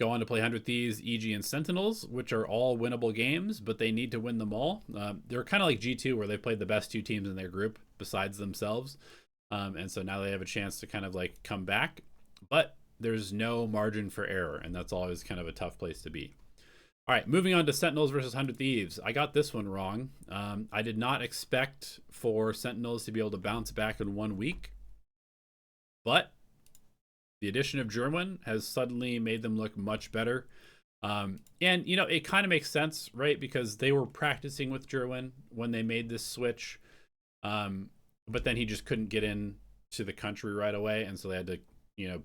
go on to play 100 Thieves, EG, and Sentinels, which are all winnable games, but they need to win them all. They're kind of like G2, where they've played the best two teams in their group besides themselves. And so now they have a chance to kind of like come back, but there's no margin for error, and that's always kind of a tough place to be. All right, moving on to Sentinels versus 100 Thieves. I got this one wrong. I did not expect for Sentinels to be able to bounce back in 1 week, but the addition of Jerwin has suddenly made them look much better. And, it kind of makes sense, right? Because they were practicing with Jerwin when they made this switch. But then he just couldn't get in to the country right away, and so they had to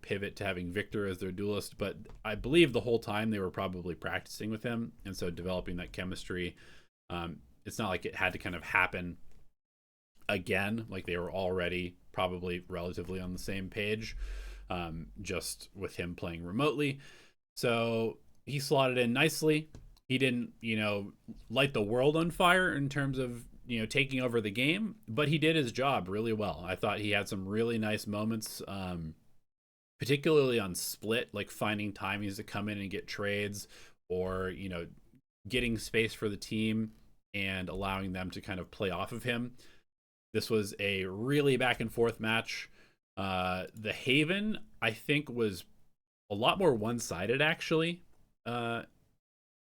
pivot to having Victor as their duelist. But I believe the whole time they were probably practicing with him, and so developing that chemistry. It's not like it had to kind of happen again, like they were already probably relatively on the same page, just with him playing remotely. So he slotted in nicely. He didn't, light the world on fire in terms of, taking over the game, but he did his job really well. I thought he had some really nice moments, particularly on split, like finding timings to come in and get trades, or, getting space for the team and allowing them to kind of play off of him. This was a really back and forth match. The Haven, I think, was a lot more one sided, actually, than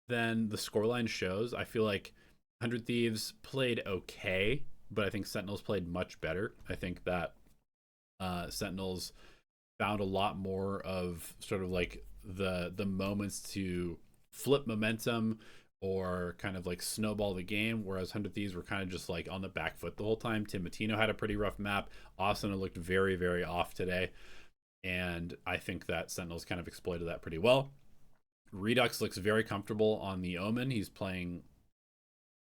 the scoreline shows. I feel like 100 Thieves played okay, but I think Sentinels played much better. I think that Sentinels found a lot more of sort of like the moments to flip momentum or kind of like snowball the game, whereas 100 Thieves were kind of just like on the back foot the whole time. Tim Matino had a pretty rough map. Austin looked very, very off today, and I think that Sentinels kind of exploited that pretty well. Redux looks very comfortable on the Omen. He's playing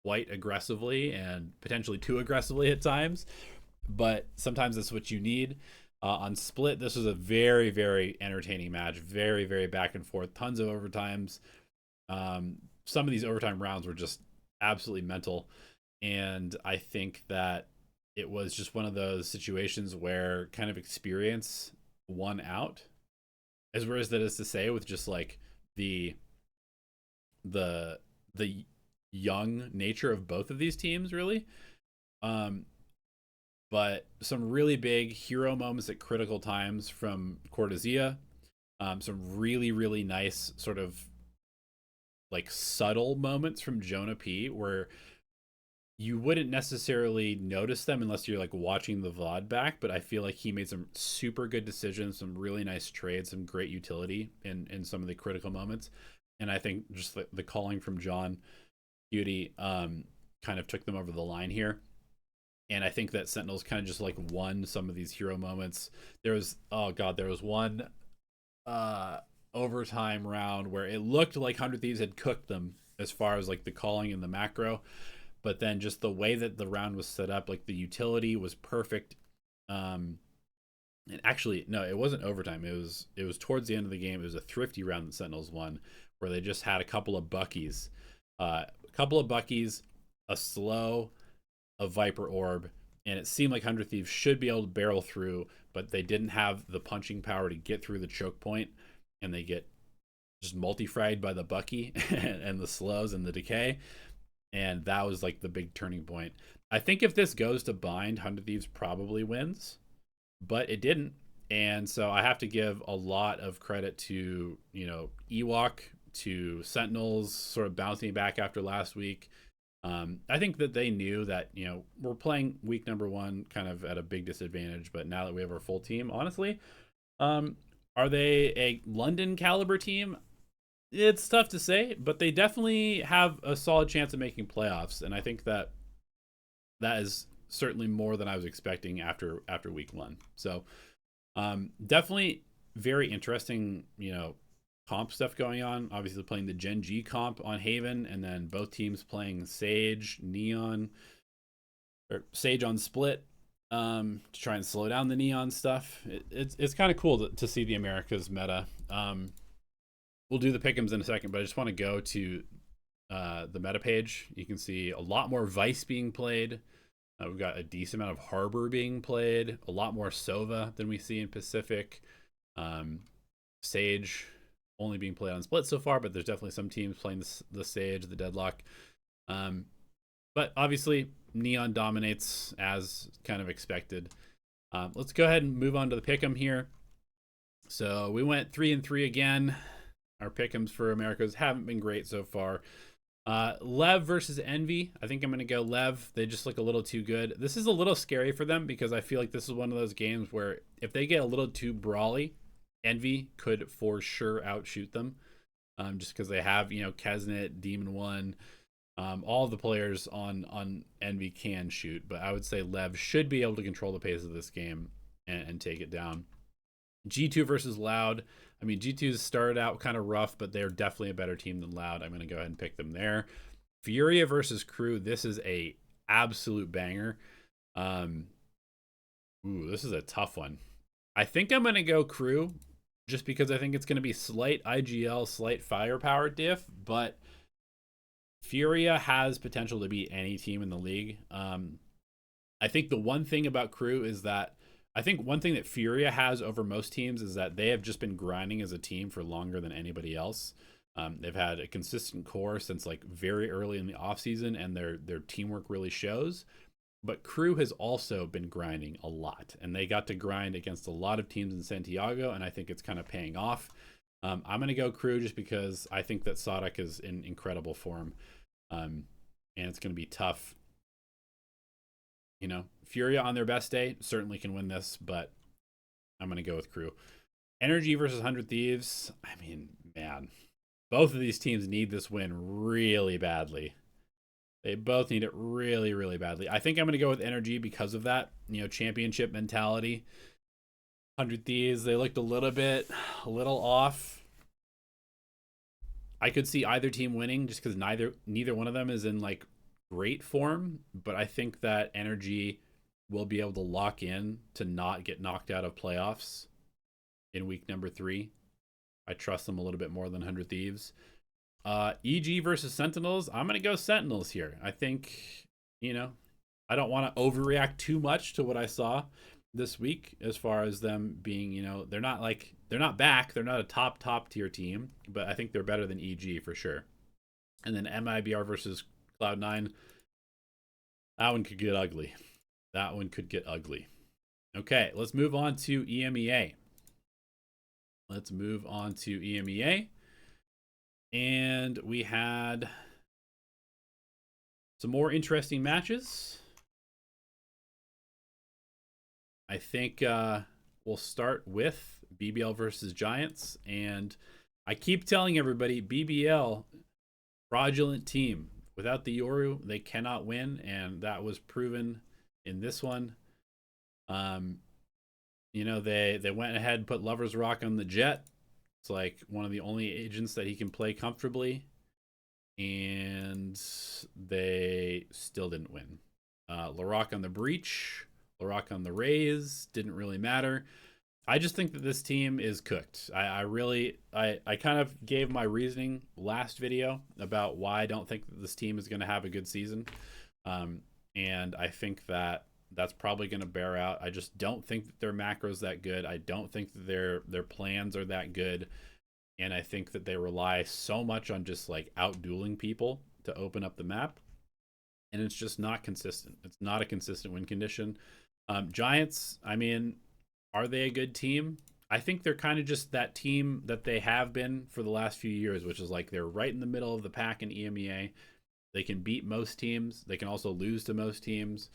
quite aggressively and potentially too aggressively at times, but sometimes that's what you need. On Split, this was a very, very entertaining match. Very, very back and forth. Tons of overtimes. Some of these overtime rounds were just absolutely mental. And I think that it was just one of those situations where kind of experience won out. As weird as that is to say, with just like the young nature of both of these teams, really. But some really big hero moments at critical times from Cortezia. Some really, really nice sort of like subtle moments from Jonah P, where you wouldn't necessarily notice them unless you're like watching the VOD back, but I feel like he made some super good decisions, some really nice trades, some great utility in some of the critical moments. And I think just the calling from John Beauty kind of took them over the line here. And I think that Sentinels kind of just like won some of these hero moments. There was one overtime round where it looked like 100 Thieves had cooked them as far as like the calling and the macro, but then just the way that the round was set up, like the utility was perfect. And actually, no, it wasn't overtime. It was towards the end of the game. It was a thrifty round that Sentinels won, where they just had a couple of Buckies, a slow, a Viper Orb, and it seemed like 100 Thieves should be able to barrel through, but they didn't have the punching power to get through the choke point, and they get just multi-fried by the Bucky and the slows and the decay, and that was like the big turning point. I think if this goes to bind, 100 Thieves probably wins, but it didn't, and so I have to give a lot of credit to, Ewok, to Sentinels sort of bouncing back after last week. I think that they knew that, we're playing week number 1 kind of at a big disadvantage, but now that we have our full team, honestly, are they a London caliber team? It's tough to say, but they definitely have a solid chance of making playoffs, and I think that is certainly more than I was expecting after week 1. So, definitely very interesting, comp stuff going on. Obviously playing the Gen G comp on Haven, and then both teams playing Sage, Neon, or Sage on Split, to try and slow down the Neon stuff. It's kind of cool to see the Americas meta. We'll do the pick'ems in a second, but I just want to go to the meta page. You can see a lot more Vice being played. We've got a decent amount of Harbor being played, a lot more Sova than we see in Pacific. Sage only being played on Split so far, but there's definitely some teams playing the Sage, the Deadlock. But obviously, Neon dominates as kind of expected. Let's go ahead and move on to the pick'em here. So we went 3-3 again. Our pick'ems for Americas haven't been great so far. Lev versus Envy. I think I'm going to go Lev. They just look a little too good. This is a little scary for them because I feel like this is one of those games where if they get a little too brawly, Envy could for sure outshoot them. Just because they have, Kesnet, Demon One, all of the players on Envy can shoot, but I would say Lev should be able to control the pace of this game and take it down. G2 versus Loud. I mean, G2's started out kind of rough, but they're definitely a better team than Loud. I'm going to go ahead and pick them there. Furia versus Crew. This is a absolute banger. This is a tough one. I think I'm going to go Crew just because I think it's going to be slight IGL, slight firepower diff, but Furia has potential to beat any team in the league. I think the one thing about Crew is that I think one thing that Furia has over most teams is that they have just been grinding as a team for longer than anybody else. They've had a consistent core since like very early in the offseason, and their teamwork really shows. But Crew has also been grinding a lot, and they got to grind against a lot of teams in Santiago, and I think it's kind of paying off. I'm going to go Crew just because I think that Sadok is in incredible form, and it's going to be tough. You know, Furia on their best day certainly can win this, but I'm going to go with Crew. Energy versus 100 Thieves. I mean, man, both of these teams need this win really badly. They both need it really, really badly. I think I'm going to go with Energy because of that, you know, championship mentality. 100 Thieves, they looked a little off. I could see either team winning just because neither one of them is in like great form, but I think that Energy will be able to lock in to not get knocked out of playoffs in week number 3. I trust them a little bit more than 100 Thieves. EG versus Sentinels. I'm going to go Sentinels here. I think, you know, I don't want to overreact too much to what I saw this week as far as them being, you know, they're not back. They're not a top tier team, but I think they're better than EG for sure. And then MIBR versus Cloud9. That one could get ugly. Okay, let's move on to EMEA. And we had some more interesting matches. I think we'll start with BBL versus Giants. And I keep telling everybody, BBL, fraudulent team. Without the Yoru, they cannot win. And that was proven in this one. You know, they went ahead and put Lover's Rock on the Jet. It's like one of the only agents that he can play comfortably. And they still didn't win. LaRock on the Breach, LaRock on the Rays, didn't really matter. I just think that this team is cooked. I kind of gave my reasoning last video about why I don't think that this team is going to have a good season. And I think that that's probably going to bear out. I just don't think that their macro's that good. I don't think that their plans are that good. And I think that they rely so much on just like out-dueling people to open up the map. And it's just not consistent. It's not a consistent win condition. Giants, I mean, are they a good team? I think they're kind of just that team that they have been for the last few years, which is like they're right in the middle of the pack in EMEA. They can beat most teams. They can also lose to most teams,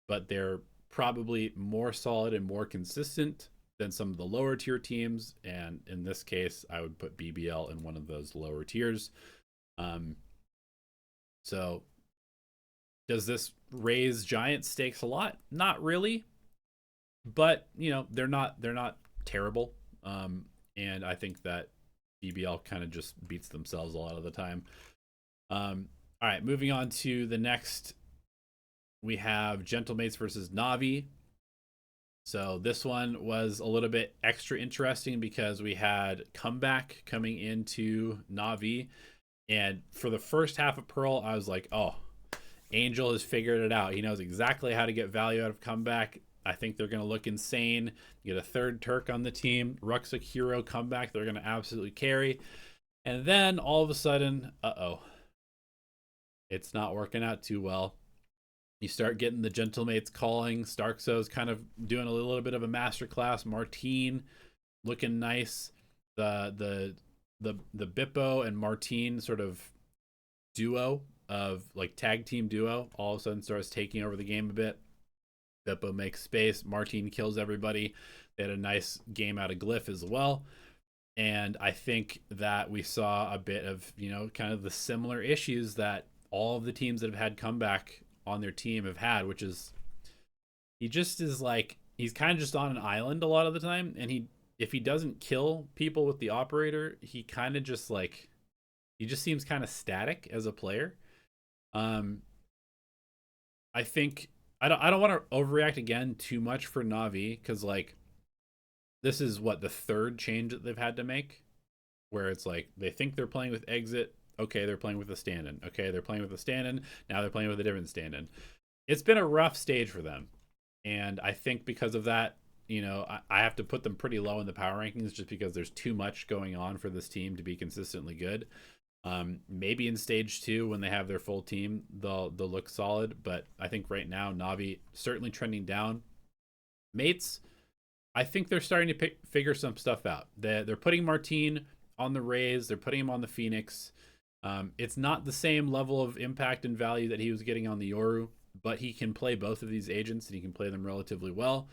but they're probably more solid and more consistent than some of the lower tier teams. And in this case, I would put BBL in one of those lower tiers. So does this raise Giants stakes a lot? Not really, but you know, they're not terrible. And I think that BBL kind of just beats themselves a lot of the time. All right, moving on to the next. We have Gentlemates versus Navi. So this one was a little bit extra interesting because we had Comeback coming into Navi. And for the first half of Pearl, I was like, oh, Angel has figured it out. He knows exactly how to get value out of Comeback. I think they're going to look insane. Get a third Turk on the team. Ruxic Hero Comeback. They're going to absolutely carry. And then all of a sudden, it's not working out too well. You start getting the Gentlemates calling. Starkzo's kind of doing a little bit of a masterclass. Martine looking nice. The Bippo and Martine sort of duo of like tag team duo all of a sudden starts taking over the game a bit. Bippo makes space. Martine kills everybody. They had a nice game out of Glyph as well. And I think that we saw a bit of, you know, kind of the similar issues that all of the teams that have had Comeback on their team have had, which is he just is like, he's kind of just on an island a lot of the time. And if he doesn't kill people with the operator, he kind of just like, he just seems kind of static as a player. I think I don't want to overreact again too much for Navi, because like this is what the third change that they've had to make, where it's like they think they're playing with exit. Okay, they're playing with a stand-in. Okay, they're playing with a stand-in. Now they're playing with a different stand-in. It's been a rough stage for them. And I think because of that, I have to put them pretty low in the power rankings just because there's too much going on for this team to be consistently good. Maybe in stage 2 when they have their full team, they'll look solid. But I think right now, Navi certainly trending down. Mates, I think they're starting to figure some stuff out. They're putting Martine on the Rays. They're putting him on the Phoenix. It's not the same level of impact and value that he was getting on the Yoru, but he can play both of these agents and he can play them relatively well.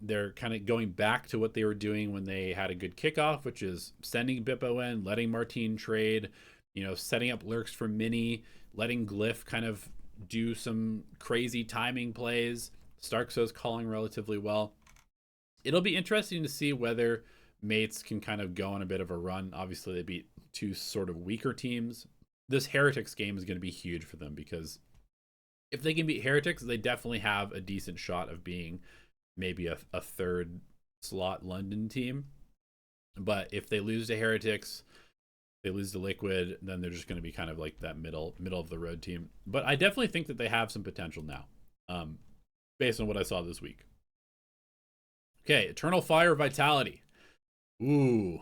They're kind of going back to what they were doing when they had a good kickoff, which is sending Bippo in, letting Martine trade, setting up lurks for Mini, letting Glyph kind of do some crazy timing plays. Starkzo's calling relatively well. It'll be interesting to see whether Mates can kind of go on a bit of a run. Obviously, they beat 2 sort of weaker teams. This Heretics game is going to be huge for them because if they can beat Heretics, they definitely have a decent shot of being maybe a third slot London team. But if they lose to Heretics, they lose to Liquid, then they're just going to be kind of like that middle of the road team. But I definitely think that they have some potential now, based on what I saw this week. Okay, Eternal Fire Vitality. Ooh.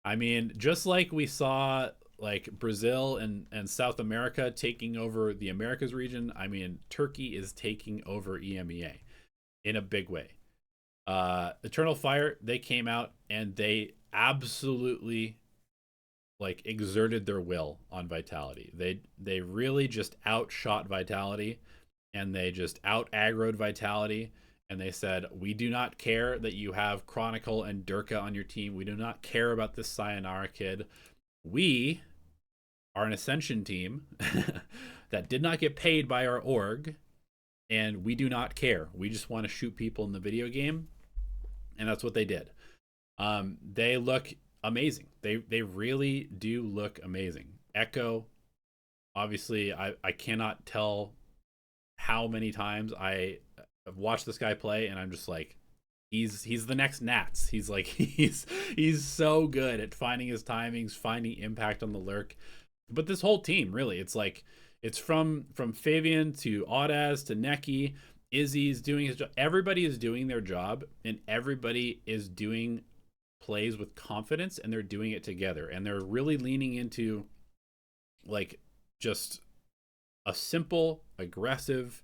I mean, just like we saw like Brazil and South America taking over the Americas region, I mean, Turkey is taking over EMEA in a big way. Eternal Fire, they came out and they absolutely like exerted their will on Vitality. They really just outshot Vitality and they out aggroed Vitality. And they said, we do not care that you have Chronicle and Durka on your team. We do not care about this Sayonara kid. We are an Ascension team that did not get paid by our org. And we do not care. We just want to shoot people in the video game. And that's what they did. They look amazing. They really do look amazing. Echo, obviously, I cannot tell how many times I've watched this guy play and I'm just like, he's the next Nats. He's like he's so good at finding his timings, finding impact on the lurk. But this whole team, really, it's like it's from Fabian to Audaz to Neki. Izzy's doing his job. Everybody is doing their job and everybody is doing plays with confidence and they're doing it together and they're really leaning into like just a simple, aggressive,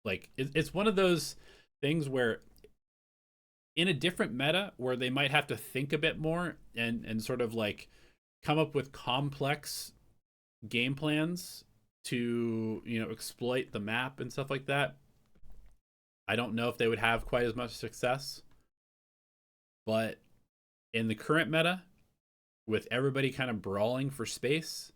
like it's one of those things where in a different meta where they might have to think a bit more and sort of like come up with complex game plans to, exploit the map and stuff like that. I don't know if they would have quite as much success. But in the current meta, with everybody kind of brawling for space,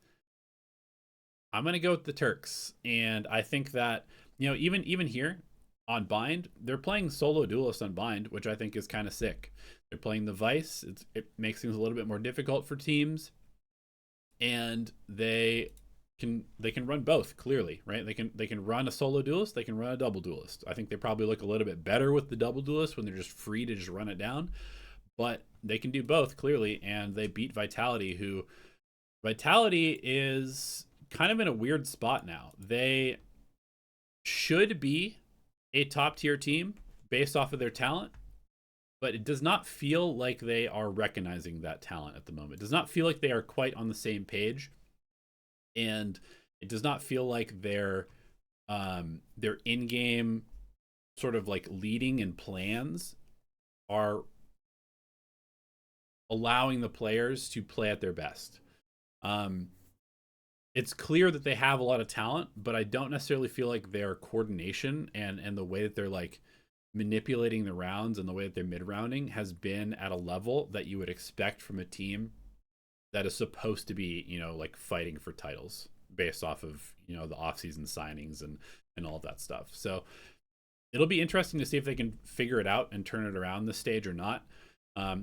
I'm going to go with the Turks. And I think that, even here on Bind, they're playing solo duelists on Bind, which I think is kind of sick. They're playing the Vice. It makes things a little bit more difficult for teams. And they can run both, clearly, right? They can run a solo duelist, they can run a double duelist. I think they probably look a little bit better with the double duelist when they're just free to just run it down. But they can do both, clearly, and they beat Vitality, who Vitality is kind of in a weird spot now. They should be a top tier team based off of their talent, but it does not feel like they are recognizing that talent at the moment. It does not feel like they are quite on the same page, and it does not feel like their in-game sort of like leading and plans are allowing the players to play at their best. It's clear that they have a lot of talent, but I don't necessarily feel like their coordination and the way that they're like manipulating the rounds and the way that they're mid-rounding has been at a level that you would expect from a team that is supposed to be, like fighting for titles based off of, the off-season signings and all of that stuff. So it'll be interesting to see if they can figure it out and turn it around this stage or not.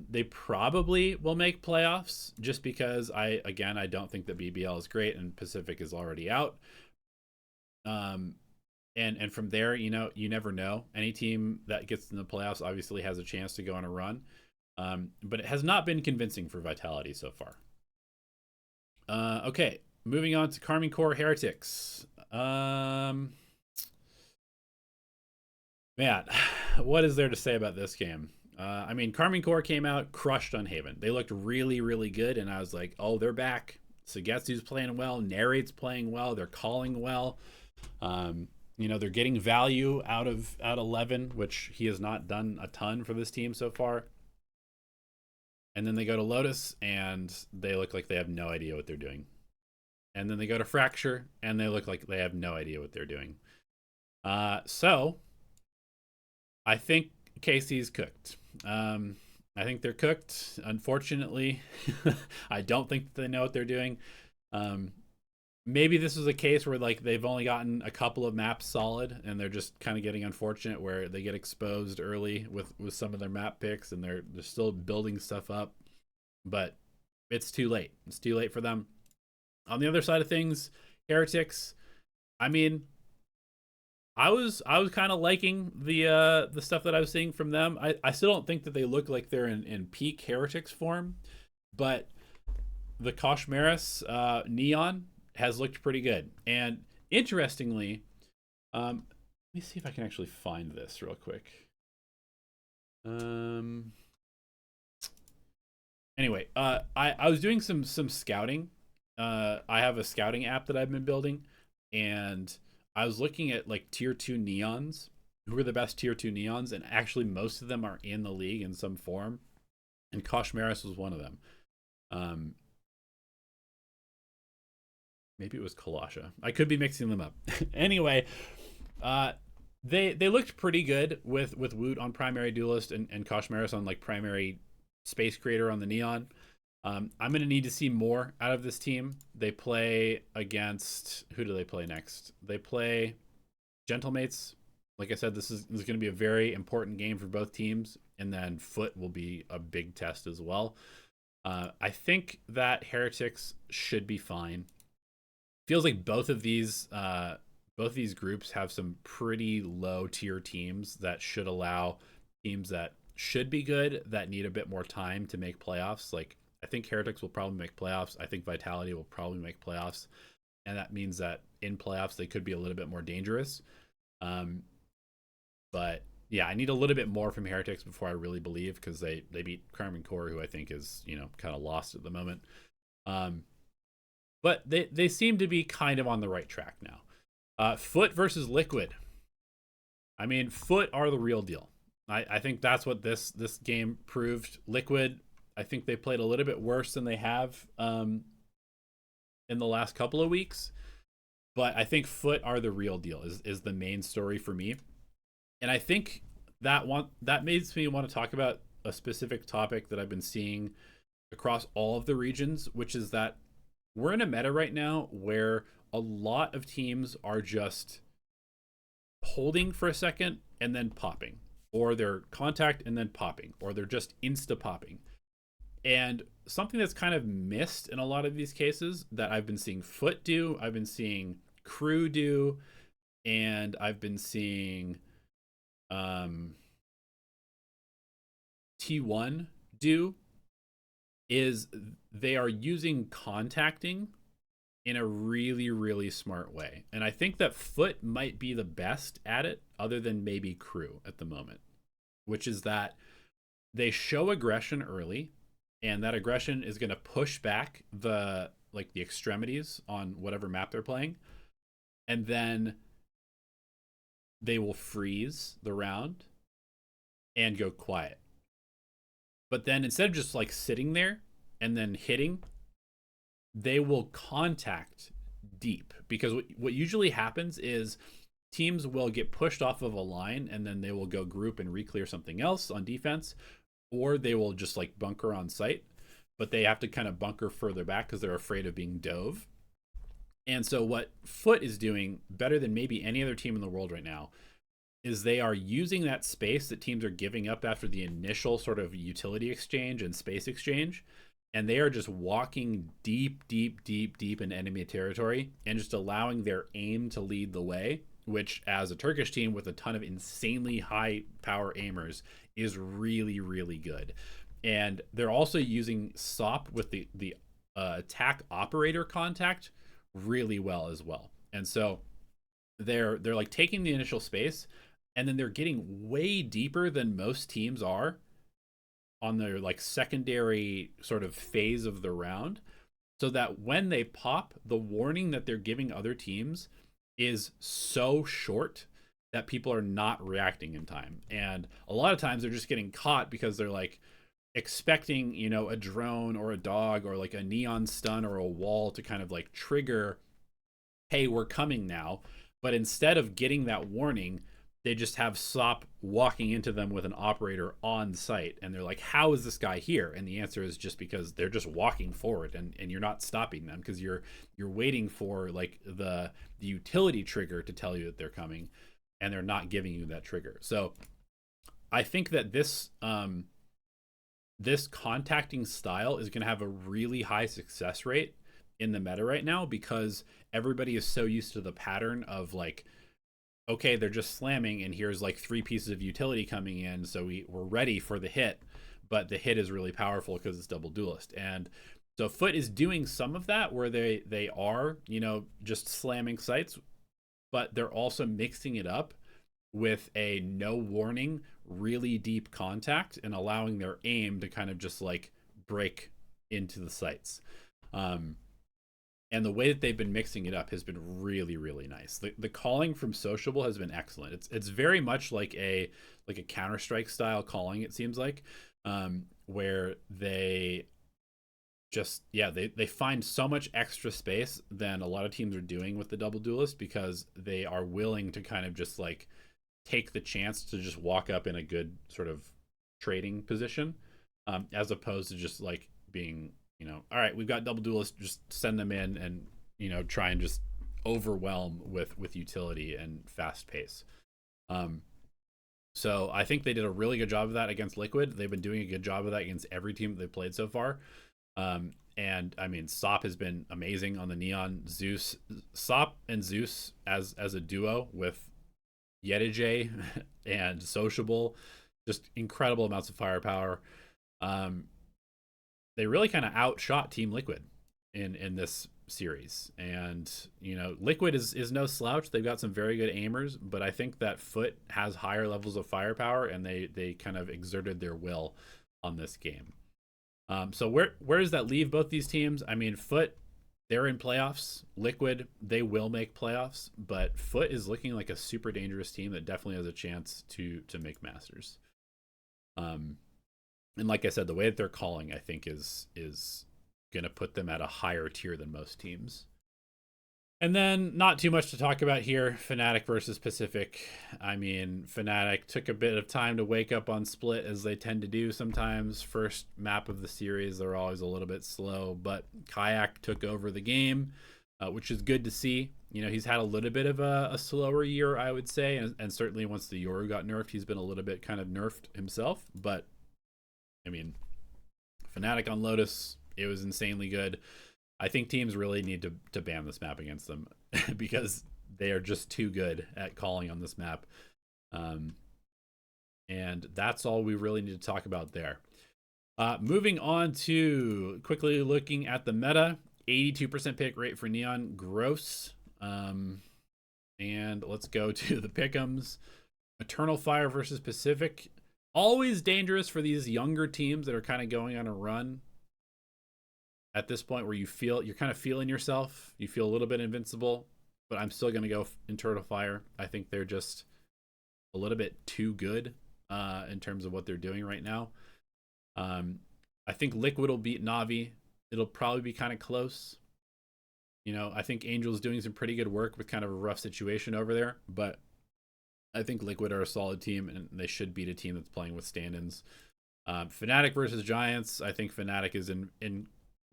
They probably will make playoffs just because I don't think that BBL is great and Pacific is already out. And from there, you never know. Any team that gets in the playoffs obviously has a chance to go on a run. But it has not been convincing for Vitality so far. Okay, moving on to Karmine Corps Heretics. Man, what is there to say about this game? I mean, Karmine Corps came out, crushed on Haven. They looked really, really good, and I was like, oh, they're back. Sugetsu's playing well, Narrate's playing well, they're calling well. They're getting value out of 11, which he has not done a ton for this team so far. And then they go to Lotus, and they look like they have no idea what they're doing. And then they go to Fracture, and they look like they have no idea what they're doing. So I think KC's cooked. I think they're cooked. Unfortunately, I don't think they know what they're doing. Maybe this is a case where like they've only gotten a couple of maps solid, and they're just kind of getting unfortunate where they get exposed early with some of their map picks, and they're still building stuff up. But it's too late. It's too late for them. On the other side of things, Heretics. I mean, I was kind of liking the stuff that I was seeing from them. I still don't think that they look like they're in peak Heretics form, but the Koshmaris Neon has looked pretty good. And interestingly, let me see if I can actually find this real quick. Anyway, I was doing some scouting. I have a scouting app that I've been building, and I was looking at like tier 2 neons. Who are the best tier 2 neons? And actually most of them are in the league in some form. And Koshmaris was one of them. Maybe it was Kalasha. I could be mixing them up. Anyway, they looked pretty good with Woot on primary duelist and Koshmaris on like primary space creator on the neon. I'm going to need to see more out of this team. They play against... Who do they play next? They play Gentlemates. Like I said, this is going to be a very important game for both teams. And then Foot will be a big test as well. I think that Heretics should be fine. Feels like both of these groups have some pretty low tier teams that should allow teams that should be good that need a bit more time to make playoffs. Like, I think Heretics will probably make playoffs. I think Vitality will probably make playoffs. And that means that in playoffs, they could be a little bit more dangerous. But yeah, I need a little bit more from Heretics before I really believe, because they beat Karmine Corps, who I think is, kind of lost at the moment. But they seem to be kind of on the right track now. Foot versus Liquid. I mean, Foot are the real deal. I think that's what this game proved. Liquid, I think they played a little bit worse than they have in the last couple of weeks. But I think Foot are the real deal is the main story for me. And I think that makes me want to talk about a specific topic that I've been seeing across all of the regions, which is that we're in a meta right now where a lot of teams are just holding for a second and then popping, or they're contact and then popping, or they're just insta popping. And something that's kind of missed in a lot of these cases that I've been seeing Foot do, I've been seeing Crew do, and I've been seeing T1 do, is they are using contacting in a really, really smart way. And I think that Foot might be the best at it, other than maybe Crew at the moment, which is that they show aggression early, and that aggression is going to push back the extremities on whatever map they're playing. And then they will freeze the round and go quiet. But then instead of just like sitting there and then hitting, they will contact deep. Because what usually happens is teams will get pushed off of a line, and then they will go group and re-clear something else on defense, or they will just like bunker on site. But they have to kind of bunker further back because they're afraid of being dove. And so what Foot is doing better than maybe any other team in the world right now is they are using that space that teams are giving up after the initial sort of utility exchange and space exchange. And they are just walking deep in enemy territory and just allowing their aim to lead the way. which as a Turkish team with a ton of insanely high power aimers is really, really good. And they're also using SOP with the attack operator contact really well as well. And so they're like taking the initial space, and then they're getting way deeper than most teams are on their like secondary sort of phase of the round, so that when they pop, the warning that they're giving other teams is so short that people are not reacting in time. And a lot of times they're just getting caught because they're like expecting, you know, a drone or a dog or like a neon stun or a wall to kind of like trigger, hey, we're coming now. But instead of getting that warning, they just have SOP walking into them with an operator on site. And they're like, how is this guy here? And the answer is just because they're just walking forward, and you're not stopping them because you're waiting for like the utility trigger to tell you that they're coming, and they're not giving you that trigger. So I think that this this contacting style is going to have a really high success rate in the meta right now, because everybody is so used to the pattern of like, okay, they're just slamming and here's like 3 pieces of utility coming in, so we're ready for the hit, but the hit is really powerful because it's double duelist. And so Foot is doing some of that where they are, you know, just slamming sites, but they're also mixing it up with a no warning, really deep contact, and allowing their aim to kind of just like break into the sites. And the way that they've been mixing it up has been really, really nice. The calling from Sociable has been excellent. It's very much like a Counter-Strike style calling, it seems like, where they just, yeah, they find so much extra space than a lot of teams are doing with the double duelist, because they are willing to kind of just like take the chance to just walk up in a good sort of trading position, as opposed to just like being, you know, all right, we've got double duelists, just send them in and, you know, try and just overwhelm with utility and fast pace. So I think they did a really good job of that against Liquid. They've been doing a good job of that against every team that they've played so far. And I mean, SOP has been amazing on the Neon. Zeus, SOP and Zeus as a duo with Yedije and Sociable, just incredible amounts of firepower. They really kind of outshot Team Liquid in this series. And, you know, Liquid is no slouch. They've got some very good aimers, but I think that Foot has higher levels of firepower, and they kind of exerted their will on this game. So where does that leave both these teams? I mean, Foot, they're in playoffs. Liquid, they will make playoffs, but Foot is looking like a super dangerous team that definitely has a chance to make Masters. And like I said, the way that they're calling, I think, is going to put them at a higher tier than most teams. And then, not too much to talk about here. Fnatic versus Pacific. I mean, Fnatic took a bit of time to wake up on Split, as they tend to do sometimes. First map of the series, they're always a little bit slow, but Kayak took over the game, which is good to see. You know, he's had a little bit of a slower year, I would say, and certainly once the Yoru got nerfed, he's been a little bit kind of nerfed himself. But I mean, Fnatic on Lotus, it was insanely good. I think teams really need to ban this map against them because they are just too good at calling on this map. And that's all we really need to talk about there. Moving on to quickly looking at the meta. 82% pick rate for Neon, gross. And let's go to the pick'ems. Eternal Fire versus Pacific. Always dangerous for these younger teams that are kind of going on a run at this point, where you're kind of feeling yourself. You feel a little bit invincible, but I'm still going to go Eternal Fire. I think they're just a little bit too good in terms of what they're doing right now. I think Liquid will beat Na'Vi. It'll probably be kind of close. You know, I think Angel's doing some pretty good work with kind of a rough situation over there, but I think Liquid are a solid team, and they should beat a team that's playing with stand-ins. Fnatic versus Giants. I think Fnatic is in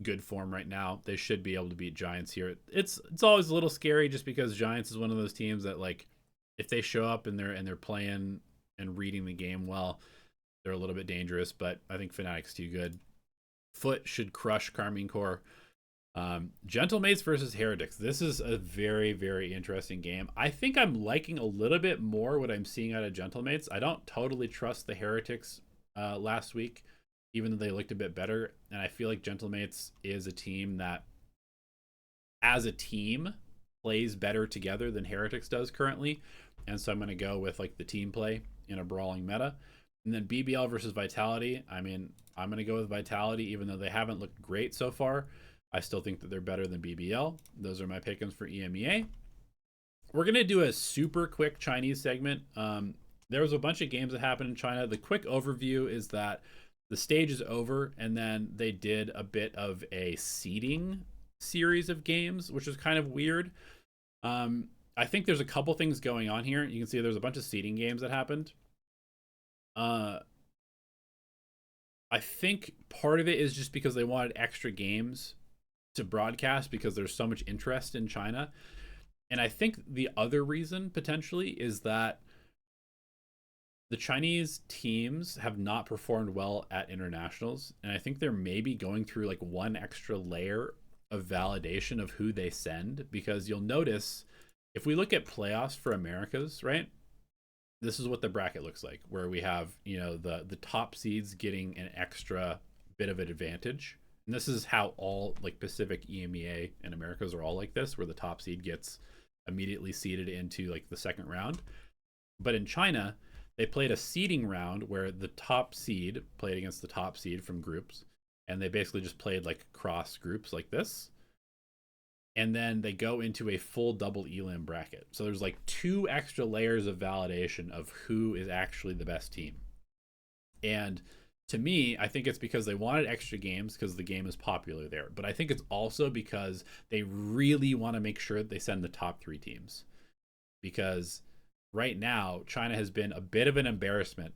good form right now. They should be able to beat Giants here. It's always a little scary just because Giants is one of those teams that, like, if they show up and they're playing and reading the game well, they're a little bit dangerous. But I think Fnatic's too good. Foot should crush Karmine Corp. Gentlemates versus Heretics. This is a very, very interesting game. I think I'm liking a little bit more what I'm seeing out of Gentlemates. I don't totally trust the Heretics last week, even though they looked a bit better. And I feel like Gentlemates is a team that, as a team, plays better together than Heretics does currently. And so I'm going to go with like the team play in a brawling meta. And then BBL versus Vitality. I mean, I'm going to go with Vitality, even though they haven't looked great so far. I still think that they're better than BBL. Those are my pickings for EMEA. We're going to do a super quick Chinese segment. There was a bunch of games that happened in China. The quick overview is that the stage is over, and then they did a bit of a seeding series of games, which is kind of weird. I think there's a couple things going on here. You can see there's a bunch of seeding games that happened. I think part of it is just because they wanted extra games to broadcast because there's so much interest in China. And I think the other reason potentially is that the Chinese teams have not performed well at internationals. And I think they're maybe going through like one extra layer of validation of who they send, because you'll notice if we look at playoffs for Americas, right? This is what the bracket looks like, where we have, you know, the top seeds getting an extra bit of an advantage. And this is how all like Pacific, EMEA, and Americas are all like this, where the top seed gets immediately seeded into like the second round. But in China, they played a seeding round where the top seed played against the top seed from groups, and they basically just played like cross groups like this. And then they go into a full double elim bracket. So there's like 2 extra layers of validation of who is actually the best team. And to me, I think it's because they wanted extra games because the game is popular there. But I think it's also because they really want to make sure that they send the top 3 teams. Because right now, China has been a bit of an embarrassment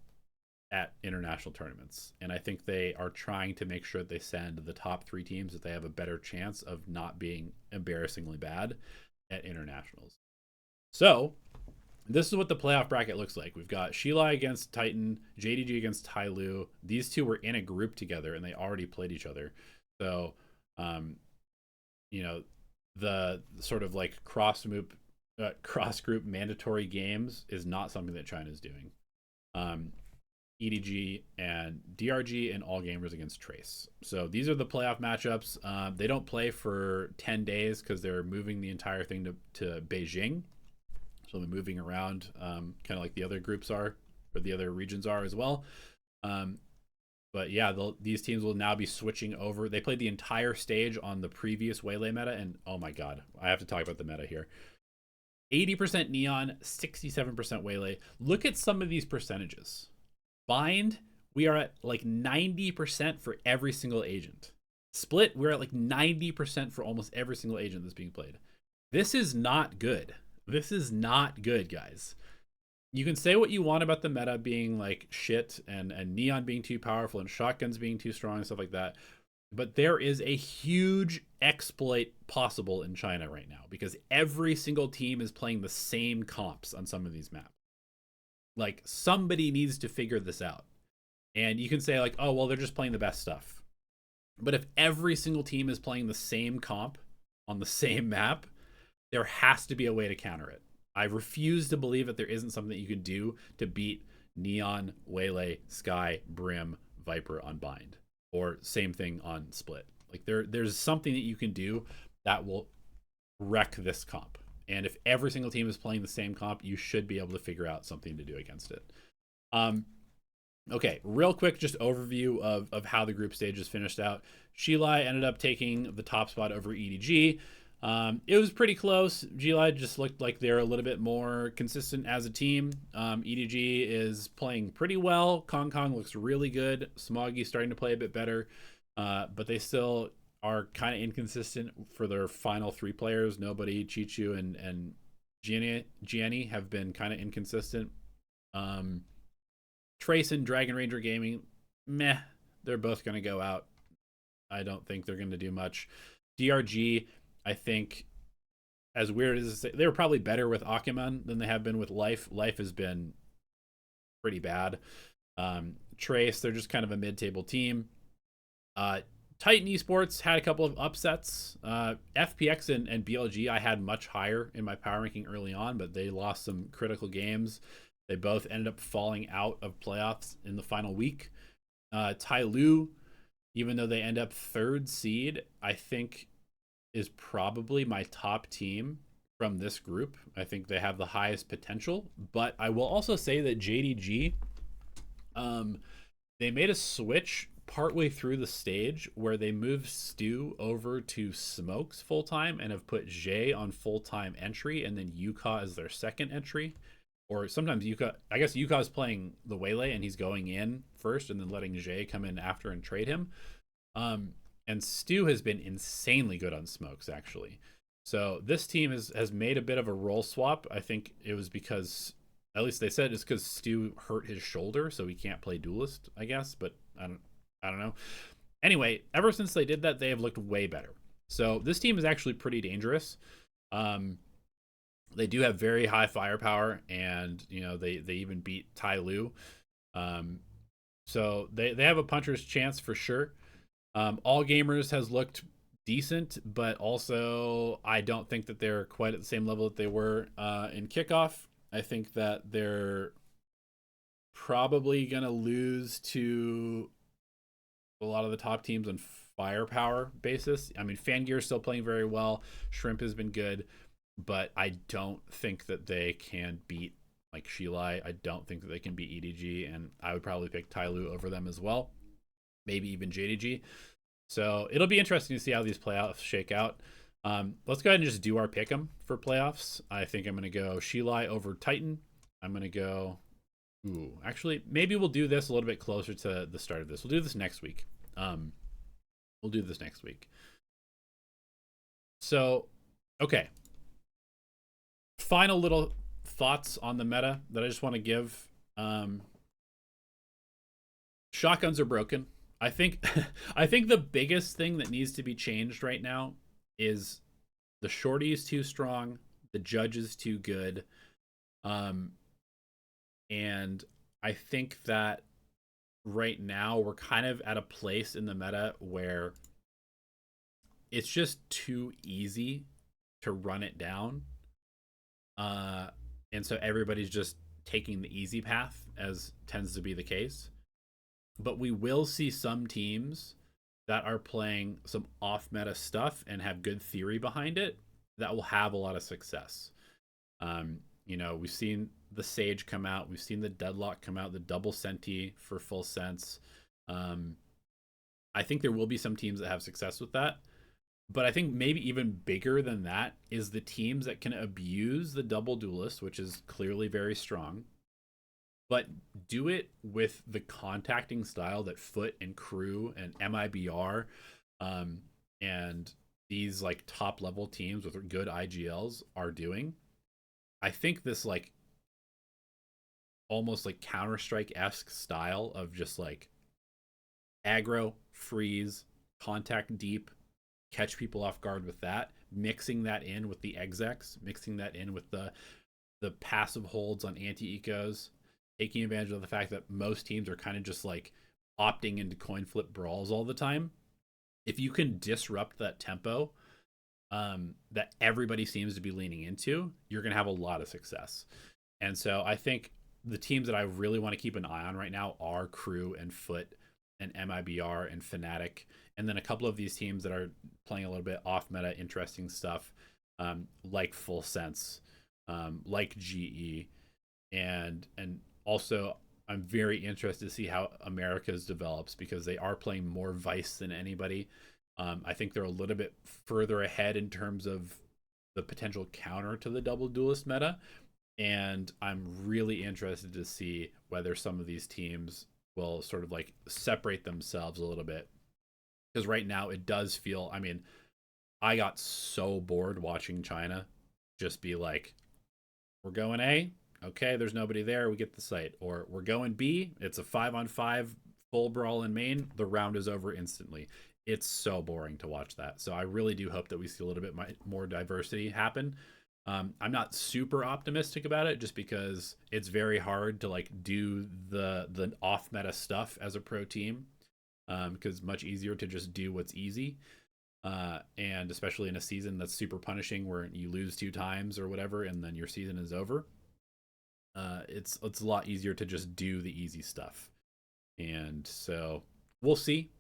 at international tournaments. And I think they are trying to make sure that they send the top 3 teams that they have a better chance of not being embarrassingly bad at internationals. So this is what the playoff bracket looks like. We've got Shilai against Titan, JDG against Tyloo. These two were in a group together and they already played each other. So, you know, the sort of like cross group mandatory games is not something that China is doing. EDG and DRG and All Gamers against Trace. So these are the playoff matchups. They don't play for 10 days because they're moving the entire thing to Beijing. So they're moving around kind of like the other groups are, or the other regions are as well. But yeah, these teams will now be switching over. They played the entire stage on the previous Waylay meta, and oh my god, I have to talk about the meta here. 80% Neon, 67% Waylay. Look at some of these percentages. Bind, we are at like 90% for every single agent. Split, we're at like 90% for almost every single agent that's being played. This is not good. This is not good, guys. You can say what you want about the meta being like shit and Neon being too powerful and shotguns being too strong and stuff like that. But there is a huge exploit possible in China right now because every single team is playing the same comps on some of these maps. Like, somebody needs to figure this out. And you can say like, oh, well, they're just playing the best stuff. But if every single team is playing the same comp on the same map, there has to be a way to counter it. I refuse to believe that there isn't something that you can do to beat Neon, Waylay, Sky, Brim, Viper on Bind. Or same thing on Split. Like there's something that you can do that will wreck this comp. And if every single team is playing the same comp, you should be able to figure out something to do against it. Okay, real quick, just overview of how the group stages finished out. Shilai ended up taking the top spot over EDG. It was pretty close. Shilai just looked like they're a little bit more consistent as a team. EDG is playing pretty well. Kong looks really good. Smoggy's starting to play a bit better. But they still are kind of inconsistent for their final 3 players. Nobody, Chichu and Gianni have been kind of inconsistent. Trace and Dragon Ranger Gaming, meh. They're both going to go out. I don't think they're going to do much. DRG, I think, as weird as they were probably better with Akuman than they have been with Life. Life has been pretty bad. Trace, they're just kind of a mid-table team. Titan Esports had a couple of upsets. FPX and BLG I had much higher in my power ranking early on, but they lost some critical games. They both ended up falling out of playoffs in the final week. Tai Lu, even though they end up third seed, I think is probably my top team from this group. I think they have the highest potential, but I will also say that JDG, they made a switch partway through the stage where they moved Stu over to Smokes full time and have put Jay on full time entry and then Yuka as their second entry. Or sometimes Yuka, I guess Yuka's playing the Waylay and he's going in first and then letting Jay come in after and trade him. And Stu has been insanely good on Smokes, actually. So this team has made a bit of a role swap. I think it was because, at least they said it's because Stu hurt his shoulder, so he can't play Duelist, I guess. But I don't know. Anyway, ever since they did that, they have looked way better. So this team is actually pretty dangerous. They do have very high firepower, and they even beat Tai Lu. So they have a puncher's chance for sure. All Gamers has looked decent, but also I don't think that they're quite at the same level that they were in kickoff. I think that they're probably going to lose to a lot of the top teams on firepower basis. I mean, Fangear is still playing very well. Shrimp has been good, but I don't think that they can beat like Shilai. I don't think that they can beat EDG, and I would probably pick Tai Lu over them as well. Maybe even JDG. So it'll be interesting to see how these playoffs shake out. Let's go ahead and just do our pick'em for playoffs. I think I'm going to go Shilai over Titan. I'm going to go... Ooh, actually, maybe we'll do this a little bit closer to the start of this. We'll do this next week. So, okay. Final little thoughts on the meta that I just want to give. Shotguns are broken. I think the biggest thing that needs to be changed right now is the shorty is too strong, the judge is too good, and I think that right now we're kind of at a place in the meta where it's just too easy to run it down, and so everybody's just taking the easy path, as tends to be the case. But we will see some teams that are playing some off-meta stuff and have good theory behind it that will have a lot of success. We've seen the Sage come out. We've seen the Deadlock come out, the double Senti for full sense. I think there will be some teams that have success with that. But I think maybe even bigger than that is the teams that can abuse the double Duelist, which is clearly very strong, but do it with the contacting style that Foot and Crew and MIBR and these like top level teams with good IGLs are doing. I think this like almost like Counter-Strike-esque style of just like aggro, freeze, contact deep, catch people off guard with that, mixing that in with the execs, mixing that in with the passive holds on anti-ecos, taking advantage of the fact that most teams are kind of just like opting into coin flip brawls all the time. If you can disrupt that tempo that everybody seems to be leaning into, you're going to have a lot of success. And so I think the teams that I really want to keep an eye on right now are Crew and Foot and MIBR and Fnatic, and then a couple of these teams that are playing a little bit off meta interesting stuff, like Full Sense, like GE, and also I'm very interested to see how Americas develops, because they are playing more Vice than anybody. I think they're a little bit further ahead in terms of the potential counter to the double Duelist meta, and I'm really interested to see whether some of these teams will sort of like separate themselves a little bit, because right now it does feel, I mean, I got so bored watching China just be like, we're going A, okay, there's nobody there, we get the site. Or we're going B, it's a 5-on-5 full brawl in main, the round is over instantly. It's so boring to watch that. So I really do hope that we see a little bit more diversity happen. I'm not super optimistic about it, just because it's very hard to like do the off meta stuff as a pro team. because much easier to just do what's easy. And especially in a season that's super punishing where you lose 2 times or whatever and then your season is over. It's a lot easier to just do the easy stuff. And so we'll see.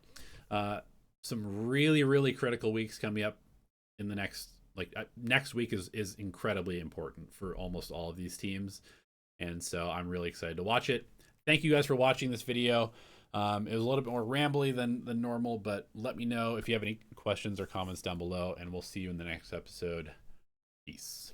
Some really, really critical weeks coming up in the next week is incredibly important for almost all of these teams. And so I'm really excited to watch it. Thank you guys for watching this video. It was a little bit more rambly than normal, but let me know if you have any questions or comments down below, and we'll see you in the next episode. Peace.